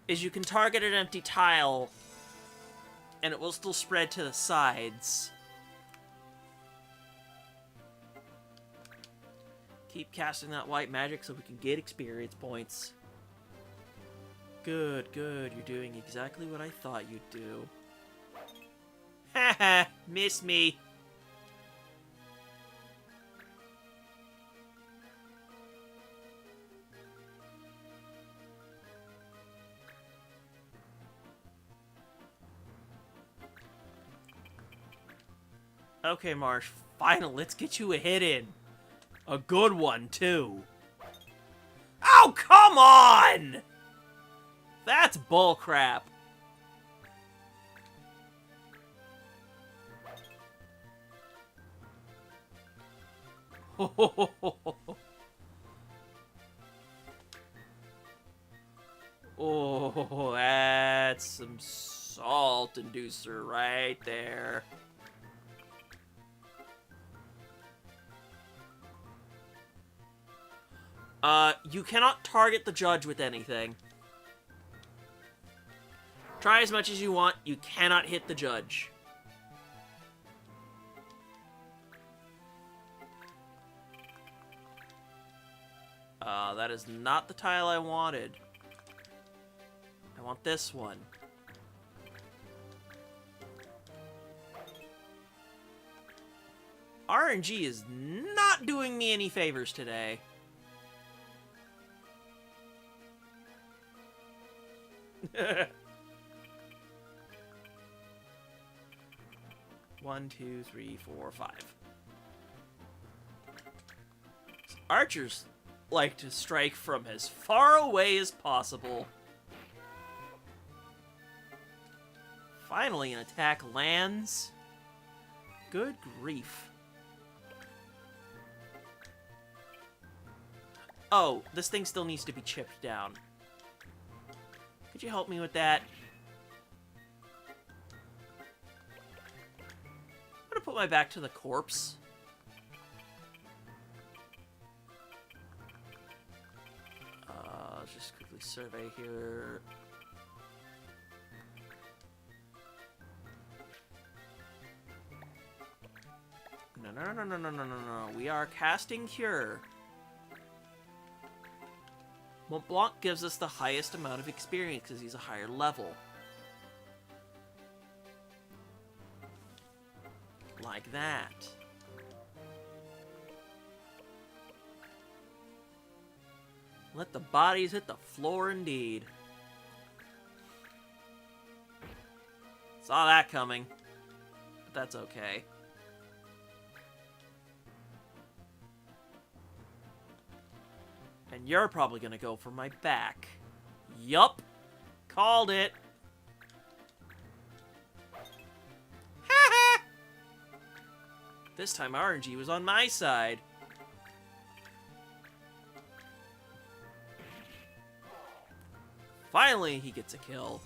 is you can target an empty tile and it will still spread to the sides. Keep casting that white magic so we can get experience points. Good, good. You're doing exactly what I thought you'd do. Haha, miss me. Okay, Marsh, finally, let's get you a hit in. A good one, too. Oh, come on! That's bullcrap. Oh, that's some salt inducer right there. You cannot target the judge with anything. Try as much as you want, you cannot hit the judge. That is not the tile I wanted. I want this one. RNG is not doing me any favors today. One, two, three, four, five. Archers like to strike from as far away as possible. Finally, an attack lands. Good grief. Oh, this thing still needs to be chipped down. Could you help me with that? I'm gonna put my back to the corpse. Let's just quickly survey here. No. We are casting Cure. Mont Blanc gives us the highest amount of experience because he's a higher level. Like that. Let the bodies hit the floor indeed. Saw that coming. But that's okay. And you're probably gonna go for my back. Yup. Called it. This time RNG was on my side. Finally, he gets a kill.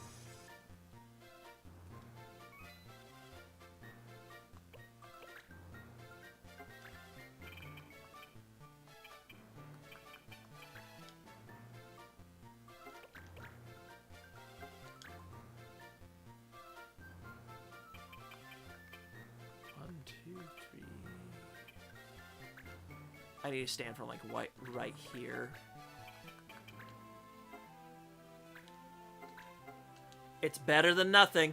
I need to stand from, like, right here. It's better than nothing.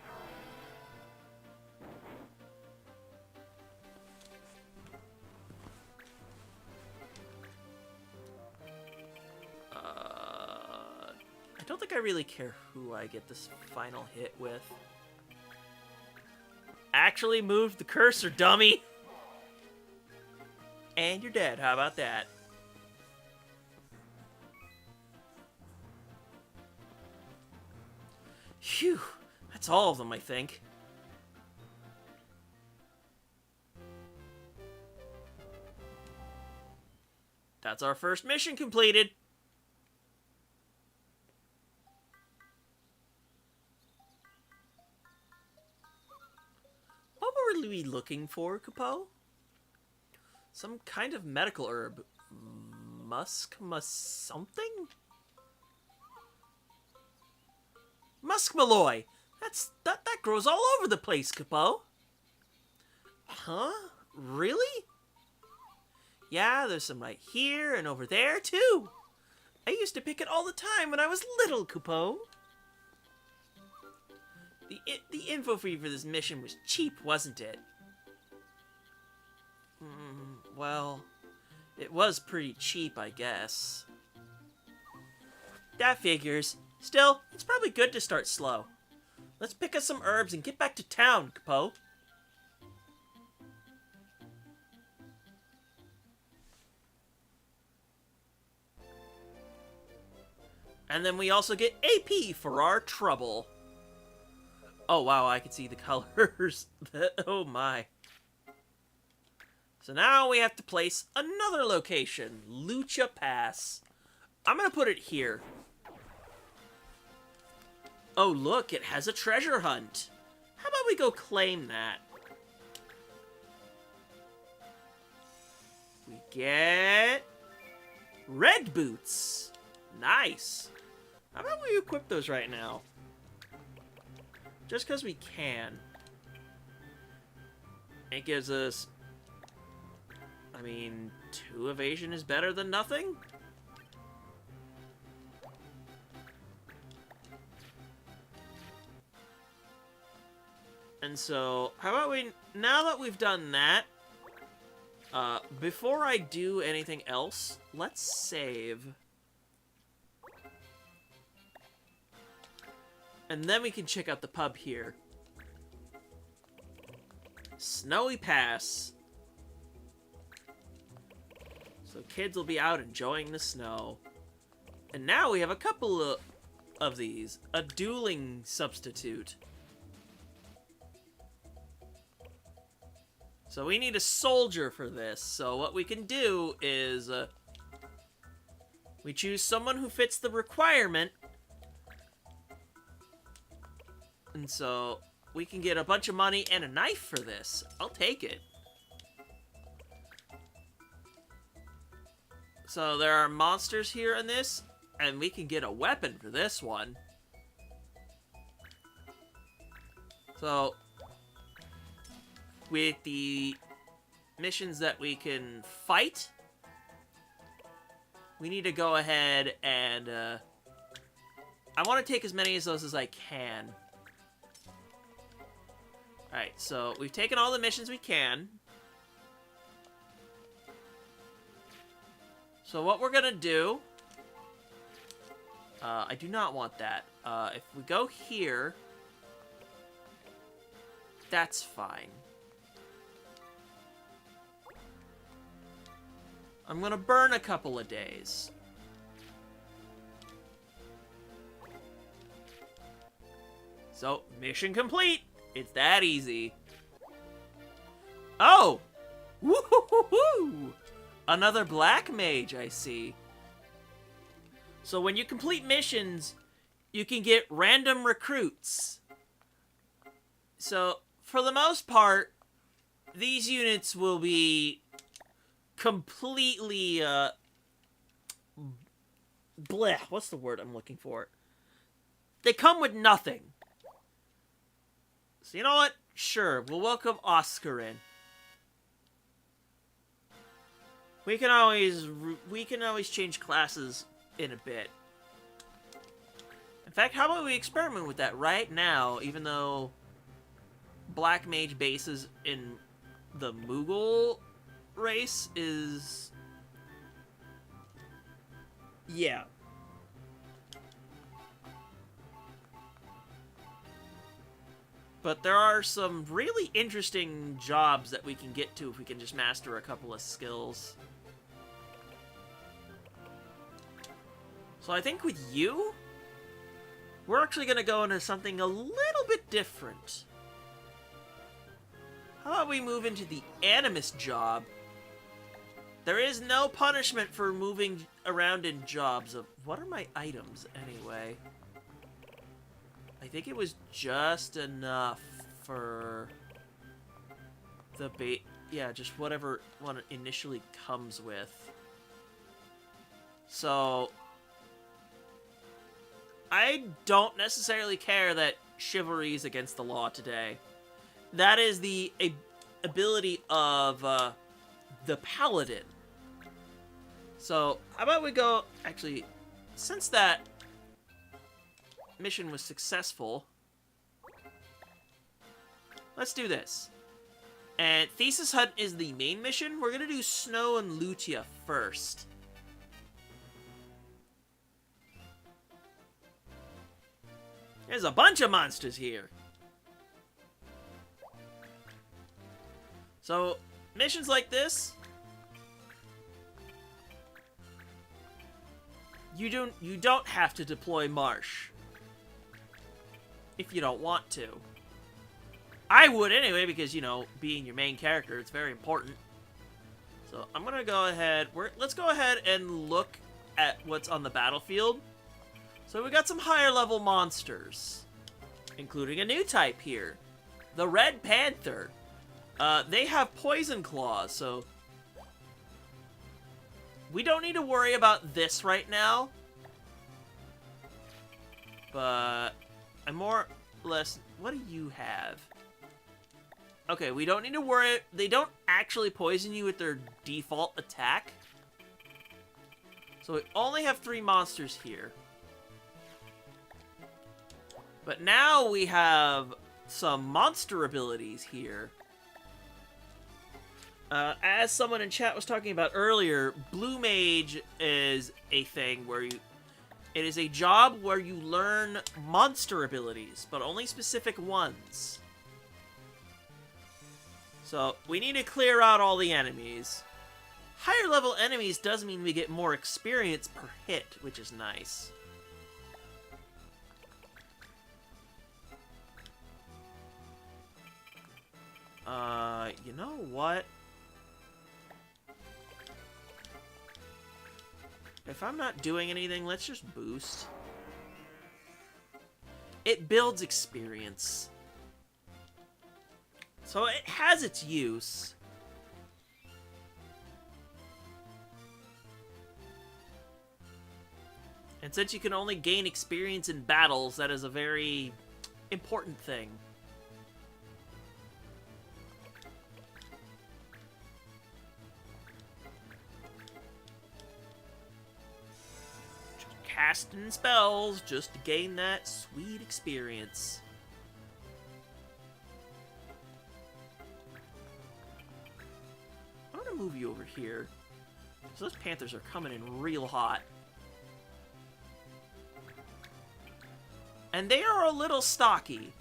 I don't think I really care who I get this final hit with. Actually moved the cursor, dummy! And you're dead. How about that? Phew. That's all of them, I think. That's our first mission completed. we looking for, Kupo? Some kind of medical herb. Something? Muskmalloy! That grows all over the place, Kupo. Huh? Really? Yeah, there's some right here and over there, too. I used to pick it all the time when I was little, Kupo. The info fee for this mission was cheap, wasn't it? Well, it was pretty cheap, I guess. That figures. Still, it's probably good to start slow. Let's pick up some herbs and get back to town, Kupo. And then we also get AP for our trouble. Oh wow, I can see the colors. Oh my. So now we have to place another location, Lucha Pass. I'm gonna put it here. Oh look, it has a treasure hunt. How about we go claim that? We get red boots. Nice. How about we equip those right now? Just because we can. It gives us... I mean, 2 evasion is better than nothing? And so, how about we... Now that we've done that, before I do anything else, let's save. And then we can check out the pub here. Snowy Pass. So kids will be out enjoying the snow. And now we have a couple of these. A dueling substitute. So we need a soldier for this. So what we can do is... we choose someone who fits the requirement. And so, we can get a bunch of money and a knife for this. I'll take it. So, there are monsters here in this, and we can get a weapon for this one. So, with the missions that we can fight, we need to go ahead and, I want to take as many of those as I can. Alright, so we've taken all the missions we can. So what we're gonna do... I do not want that. If we go here... That's fine. I'm gonna burn a couple of days. So, mission complete! It's that easy. Oh! Woo-hoo-hoo-hoo! Another black mage, I see. So when you complete missions, you can get random recruits. So, for the most part, these units will be completely, bleh, what's the word I'm looking for? They come with nothing. So you know what? Sure, we'll welcome Oscar in. We can always change classes in a bit. In fact, how about we experiment with that right now, even though Black Mage bases in the Moogle race is... Yeah. But there are some really interesting jobs that we can get to if we can just master a couple of skills. So I think with you, we're actually going to go into something a little bit different. How about we move into the Animus job? There is no punishment for moving around in jobs. What are my items, anyway? I think it was just enough for... the bait. Yeah, just whatever one it initially comes with. So I don't necessarily care that chivalry is against the law today. That is the ability of the paladin. So how about we go... Actually, since that mission was successful, let's do this. And Thesis Hunt is the main mission. We're going to do Snow and Lutia first. There's a bunch of monsters here. So, missions like this, you don't have to deploy Marsh if you don't want to. I would anyway, because, you know, being your main character, it's very important. So I'm gonna go ahead. Let's go ahead and look at what's on the battlefield. So we got some higher level monsters, including a new type here, the Red Panther. They have poison claws, so we don't need to worry about this right now. But I'm more or less... What do you have? Okay, we don't need to worry. They don't actually poison you with their default attack. So we only have 3 monsters here. But now we have some monster abilities here. As someone in chat was talking about earlier, Blue Mage is a thing where you... It is a job where you learn monster abilities, but only specific ones. So, we need to clear out all the enemies. Higher level enemies does mean we get more experience per hit, which is nice. You know what? If I'm not doing anything, let's just boost. It builds experience. So it has its use. And since you can only gain experience in battles, that is a very important thing. Casting spells just to gain that sweet experience. I'm gonna move you over here. So those panthers are coming in real hot. And they are a little stocky.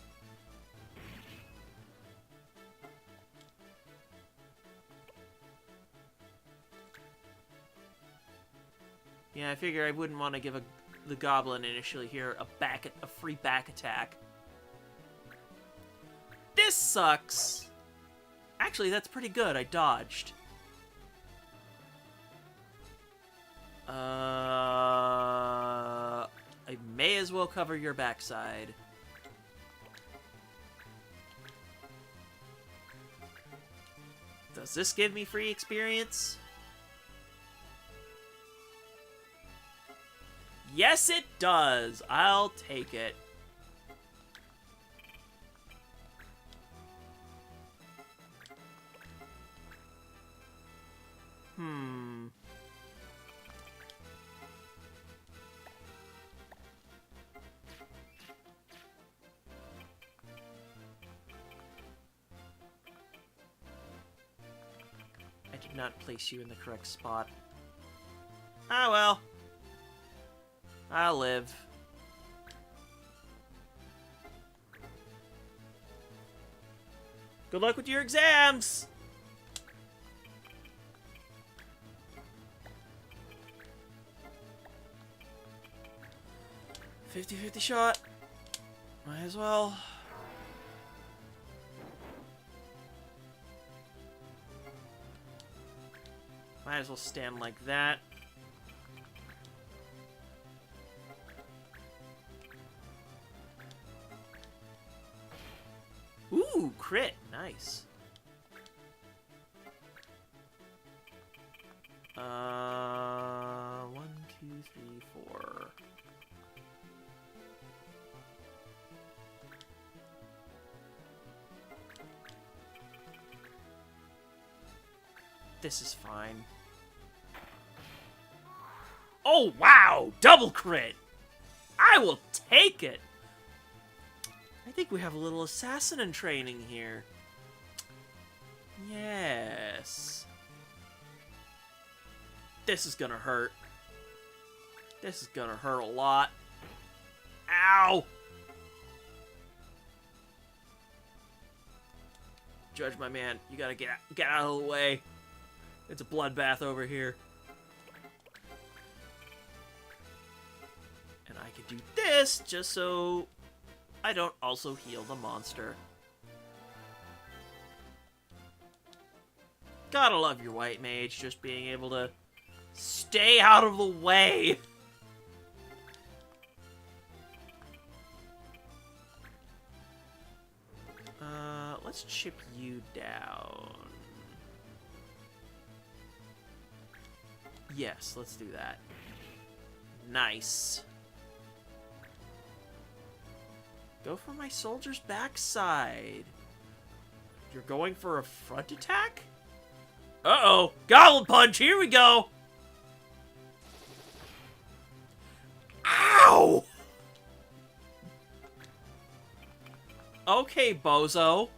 Yeah, I figure I wouldn't want to give the goblin initially here a free back attack. This sucks. Actually, that's pretty good. I dodged. I may as well cover your backside. Does this give me free experience? Yes, it does. I'll take it. I did not place you in the correct spot. Ah, well. I'll live. Good luck with your exams! 50-50 shot. Might as well. Might as well stand like that. Ooh, crit. Nice. This is fine. Oh, wow! Double crit! I will take it! I think we have a little assassin in training here. Yes. This is gonna hurt. This is gonna hurt a lot. Ow! Judge, my man, you gotta get out of the way. It's a bloodbath over here. And I can do this just so I don't also heal the monster. Gotta love your white mage just being able to stay out of the way. Let's chip you down. Yes, let's do that. Nice. Go for my soldier's backside. You're going for a front attack? Uh-oh. Goblin punch, here we go. Ow! Okay, bozo.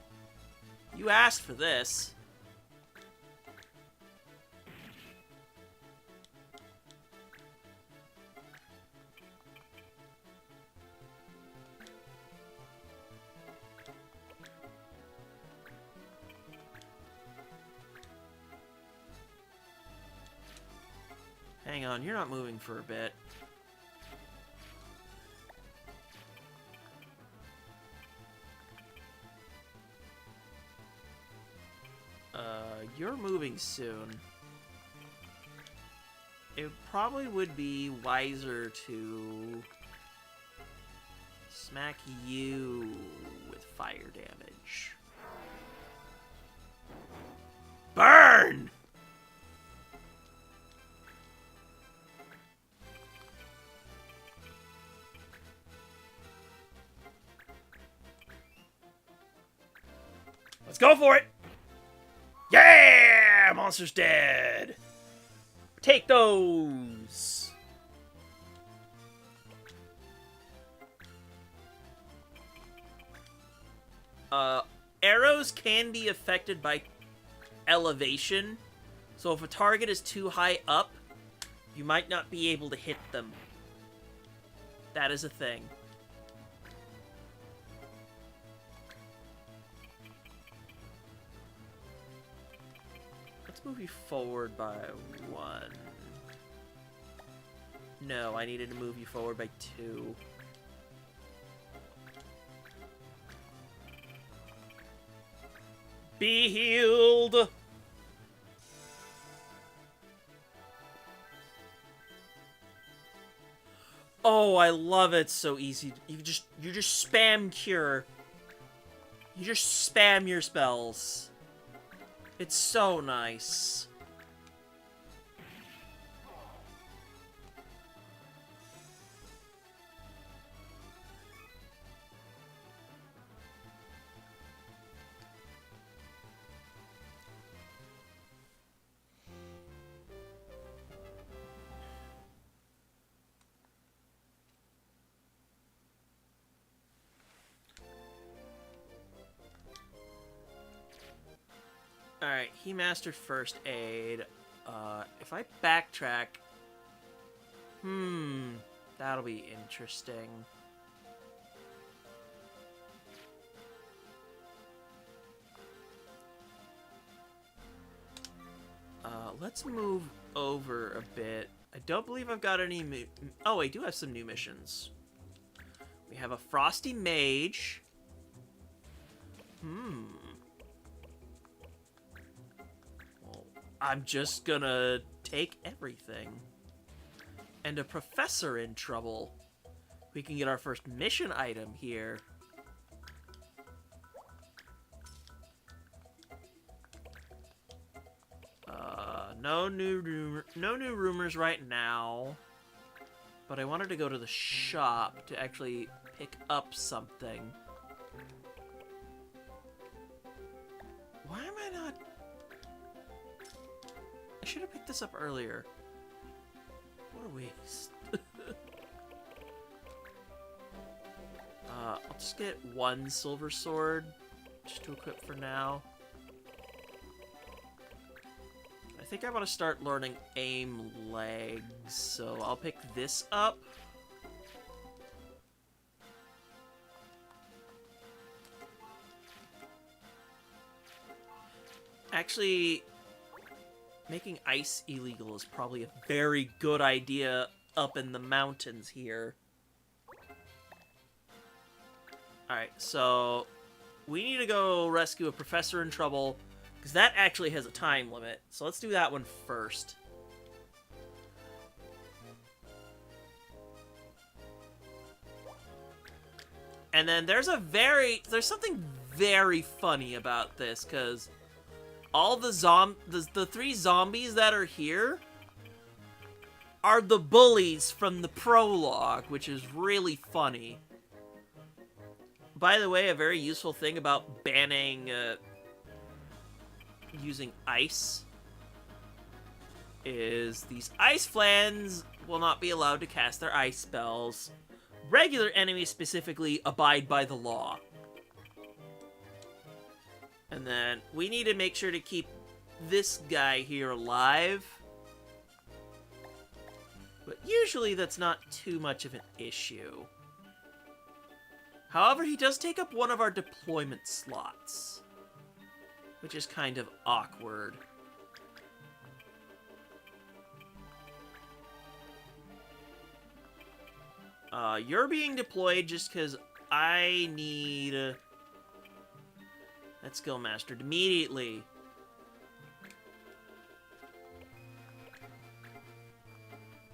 You asked for this. Hang on, you're not moving for a bit. You're moving soon. It probably would be wiser to smack you with fire damage. Burn! Let's go for it! Yeah! Monster's dead! Take those! Arrows can be affected by elevation. So if a target is too high up, you might not be able to hit them. That is a thing. Let's move you forward by 1. No, I needed to move you forward by 2. Be healed! Oh, I love it. So easy. You just spam cure. You just spam your spells. It's so nice. Alright, he mastered first aid. If I backtrack... that'll be interesting. Let's move over a bit. I don't believe I've got any... Oh, I do have some new missions. We have a Frosty Mage. I'm just gonna take everything. And a professor in trouble. We can get our first mission item here. No new rumors right now. But I wanted to go to the shop to actually pick up something. Why am I not... I should have picked this up earlier. What a waste. I'll just get one silver sword, just to equip for now. I think I want to start learning aim legs, so I'll pick this up. Actually, making ice illegal is probably a very good idea up in the mountains here. Alright, so we need to go rescue a professor in trouble, because that actually has a time limit. So let's do that one first. And then there's something very funny about this, because all the three zombies that are here are the bullies from the prologue, which is really funny. By the way, a very useful thing about banning using ice is these ice flans will not be allowed to cast their ice spells. Regular enemies specifically abide by the law. And then we need to make sure to keep this guy here alive. But usually that's not too much of an issue. However, he does take up one of our deployment slots, which is kind of awkward. You're being deployed just because I need that skill mastered immediately.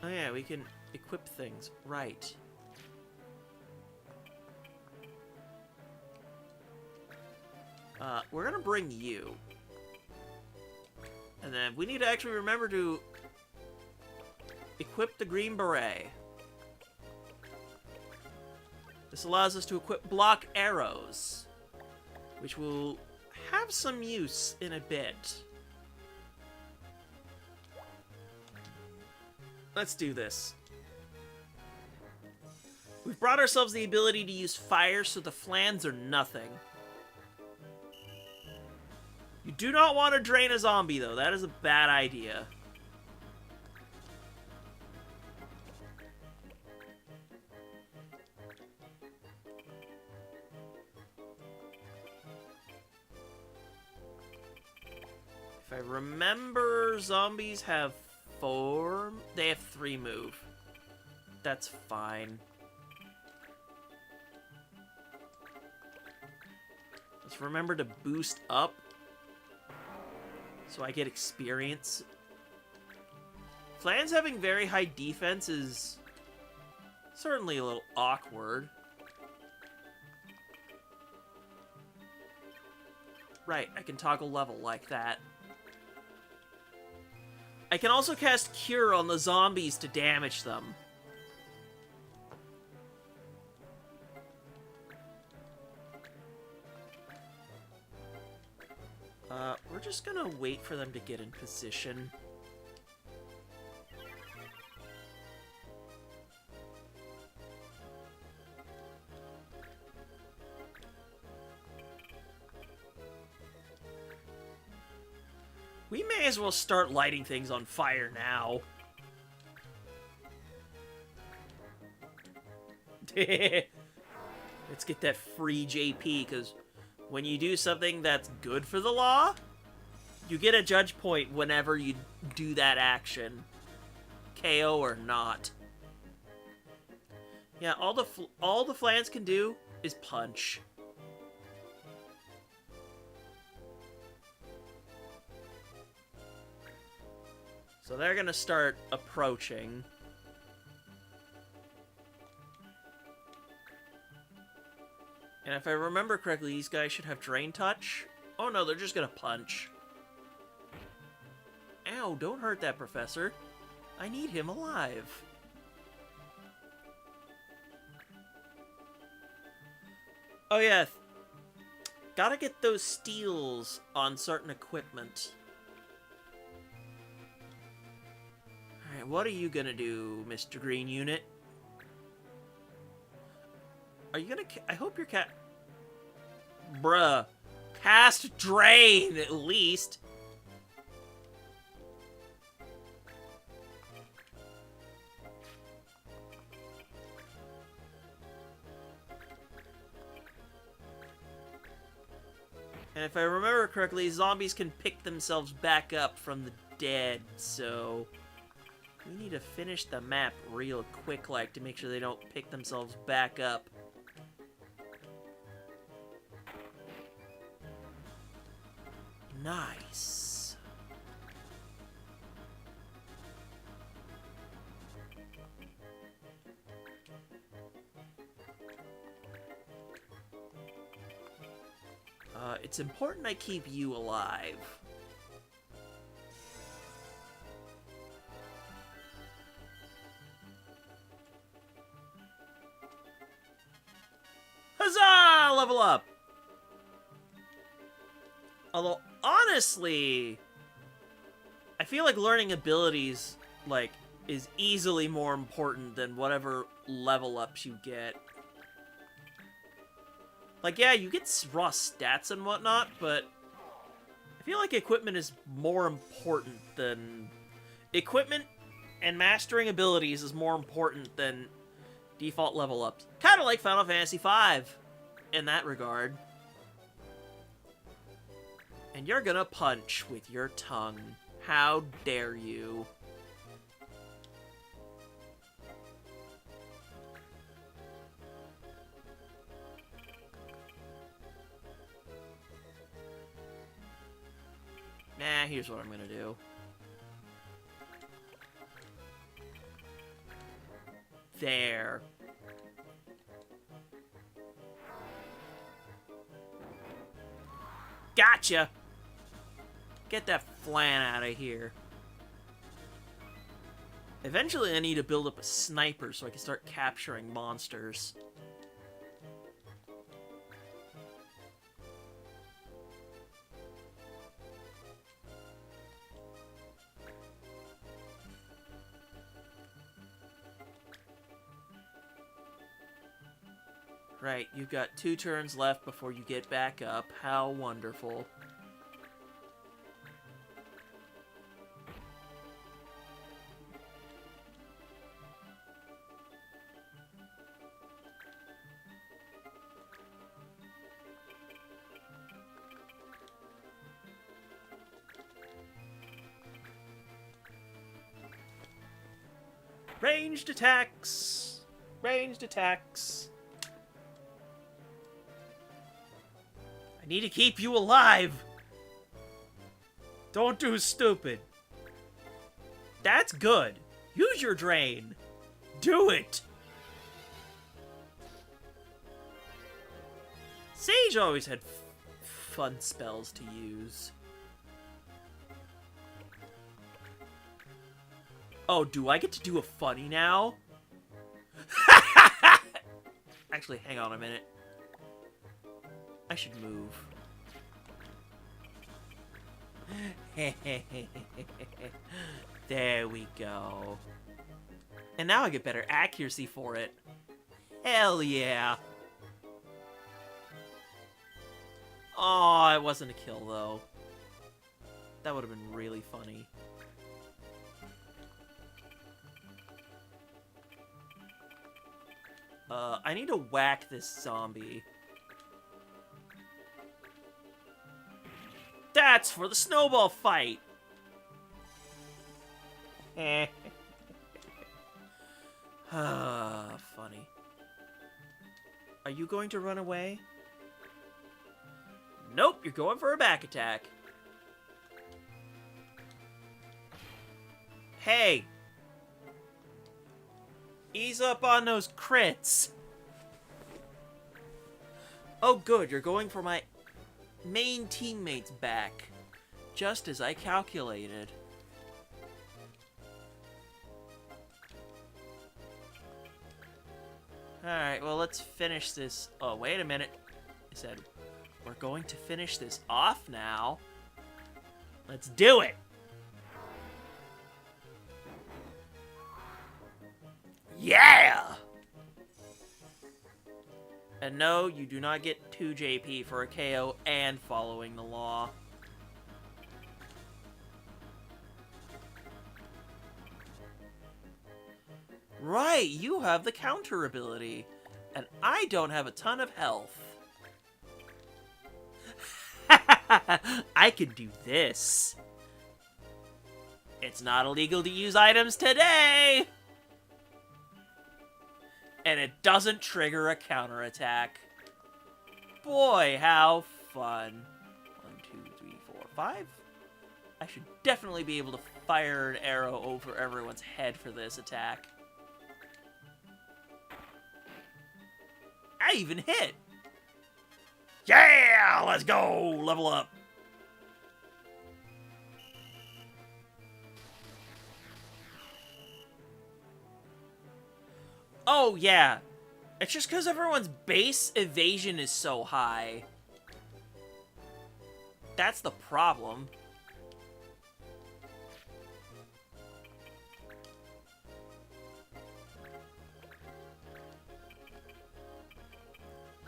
Oh yeah, we can equip things. Right. We're gonna bring you. And then we need to actually remember to equip the green beret. This allows us to equip block arrows, which will have some use in a bit. Let's do this. We've brought ourselves the ability to use fire, so the flans are nothing. You do not want to drain a zombie, though. That is a bad idea. If I remember, zombies have 4... They have 3 move. That's fine. Let's remember to boost up, so I get experience. Flans having very high defense is certainly a little awkward. Right, I can toggle level like that. I can also cast Cure on the zombies to damage them. We're just gonna wait for them to get in position. We may as well start lighting things on fire now. Let's get that free JP, because when you do something that's good for the law, you get a judge point whenever you do that action. KO or not. Yeah, all the flans can do is punch. So they're gonna start approaching. And if I remember correctly, these guys should have Drain Touch. Oh no, they're just gonna punch. Ow, don't hurt that professor. I need him alive. Oh yeah, gotta get those steals on certain equipment. And what are you gonna do, Mr. Green Unit? Are you gonna... I hope your cat... Bruh. Cast Drain, at least. And if I remember correctly, zombies can pick themselves back up from the dead, so... we need to finish the map real quick, like, to make sure they don't pick themselves back up. Nice. It's important I keep you alive. Huzzah! Level up! Although, honestly, I feel like learning abilities, like, is easily more important than whatever level ups you get. Like, yeah, you get raw stats and whatnot, but I feel like equipment is more important than... equipment and mastering abilities is more important than default level ups. Kind of like Final Fantasy V in that regard. And you're gonna punch with your tongue. How dare you? Nah, here's what I'm gonna do. There. Gotcha! Get that flan out of here. Eventually I need to build up a sniper so I can start capturing monsters. Right, you've got 2 turns left before you get back up. How wonderful. Ranged attacks! Ranged attacks! I need to keep you alive! Don't do stupid. That's good. Use your drain. Do it! Sage always had fun spells to use. Oh, do I get to do a funny now? Actually, hang on a minute. I should move. There we go. And now I get better accuracy for it. Hell yeah. Oh, it wasn't a kill, though. That would have been really funny. I need to whack this zombie. That's for the snowball fight! Funny. Are you going to run away? Nope, you're going for a back attack. Hey! Ease up on those crits! Oh good, you're going for my main teammates back. Just as I calculated. Alright, well let's finish this. Oh, wait a minute. I said, we're going to finish this off now. Let's do it! And no, you do not get 2 JP for a KO and following the law. Right, you have the counter ability. And I don't have a ton of health. I could do this. It's not illegal to use items today! And it doesn't trigger a counterattack. Boy, how fun. 1, 2, 3, 4, 5? I should definitely be able to fire an arrow over everyone's head for this attack. I even hit! Yeah! Let's go! Level up! Oh, yeah. It's just because everyone's base evasion is so high. That's the problem.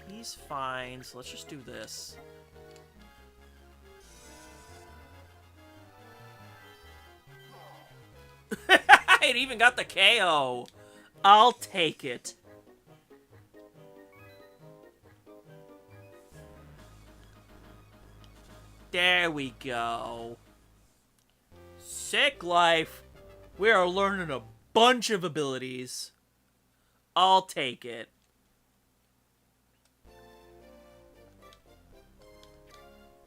He's fine, so let's just do this. It even got the KO. I'll take it. There we go. Sick life. We are learning a bunch of abilities. I'll take it.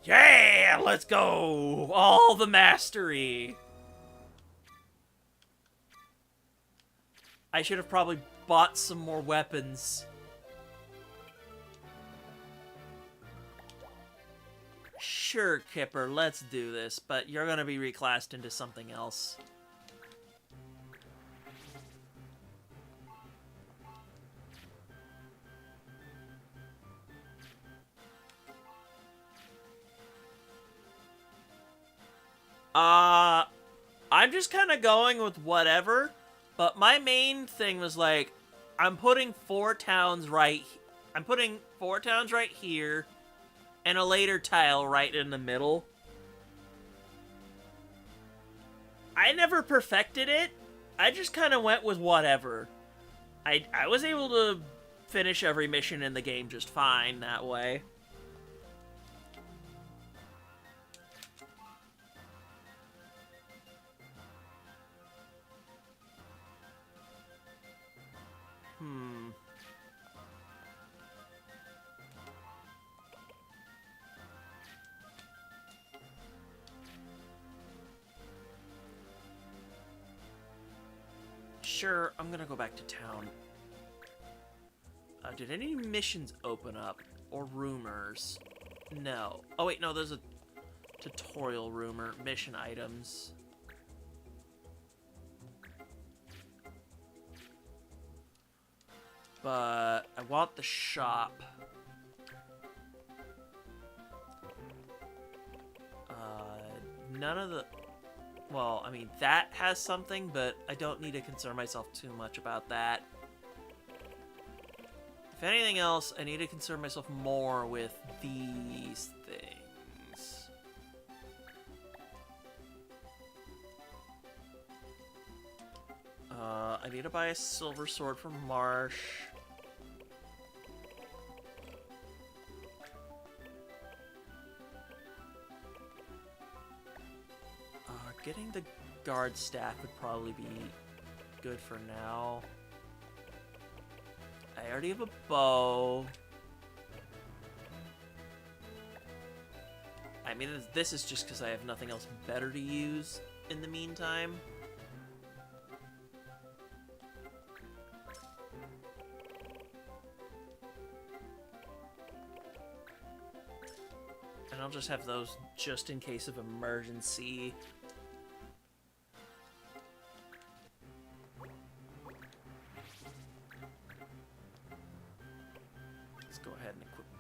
Yeah, let's go. All the mastery. I should have probably bought some more weapons. Sure, Kipper, let's do this, but you're gonna be reclassed into something else. I'm just kind of going with whatever, but my main thing was like, I'm putting 4 towns right here, and a later tile right in the middle. I never perfected it. I just kind of went with whatever. I was able to finish every mission in the game just fine that way. Sure, I'm gonna go back to town. Did any missions open up? Or rumors? No. Oh wait, no, there's a tutorial rumor. Mission items. But I want the shop. None of the... Well, I mean, that has something, but I don't need to concern myself too much about that. If anything else, I need to concern myself more with these things. I need to buy a silver sword from Marsh. Getting the guard staff would probably be good for now. I already have a bow. I mean, this is just because I have nothing else better to use in the meantime. And I'll just have those just in case of emergency.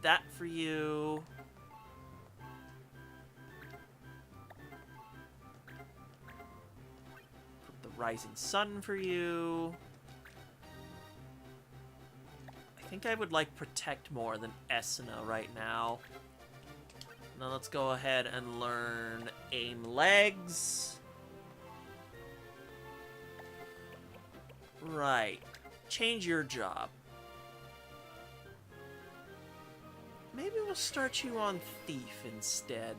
That for you. Put the rising sun for you. I think think I would like Protect more than Esuna right now. Now let's go ahead and learn Aim Legs. Right. Change your job. Maybe we'll start you on Thief instead.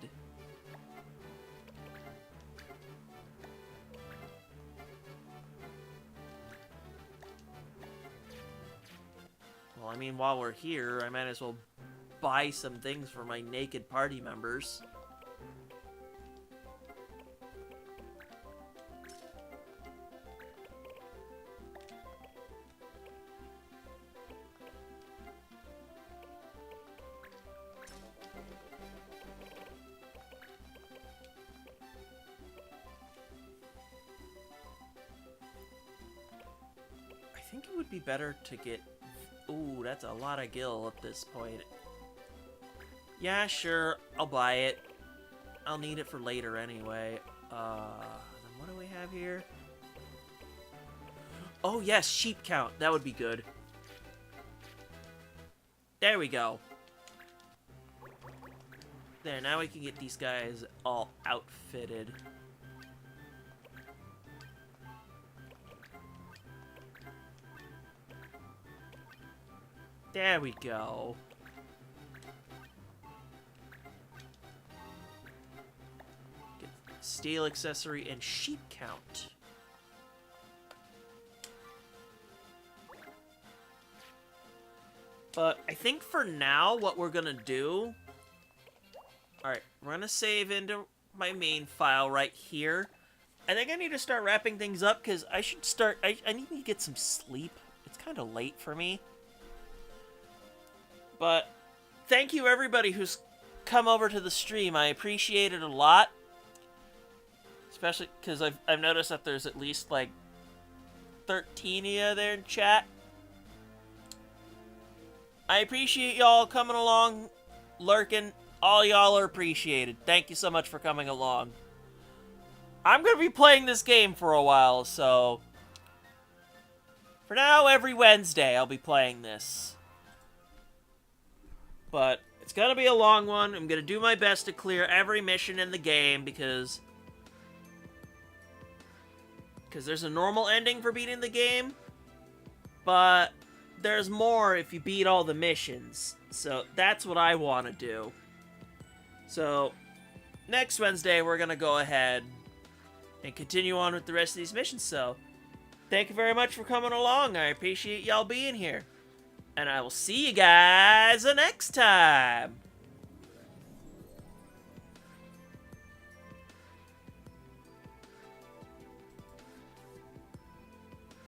Well, I mean, while we're here, I might as well buy some things for my naked party members. I think it would be better to get... Ooh, that's a lot of gil at this point. Yeah, sure, I'll buy it. I'll need it for later anyway. Then what do we have here? Oh yes, sheep count. That would be good. There we go. There, now we can get these guys all outfitted. There we go. Get steel accessory and sheep count. But I think for now, what we're gonna do... Alright, we're gonna save into my main file right here. I think I need to start wrapping things up, because I should start... I need to get some sleep. It's kind of late for me. But thank you everybody who's come over to the stream. I appreciate it a lot. Especially because I've noticed that there's at least like 13 of you there in chat. I appreciate y'all coming along, lurking. All y'all are appreciated. Thank you so much for coming along. I'm going to be playing this game for a while, so... For now, every Wednesday I'll be playing this. But it's going to be a long one. I'm going to do my best to clear every mission in the game because there's a normal ending for beating the game, but there's more if you beat all the missions. So that's what I want to do. So next Wednesday, we're going to go ahead and continue on with the rest of these missions. So thank you very much for coming along. I appreciate y'all being here. And I will see you guys next time.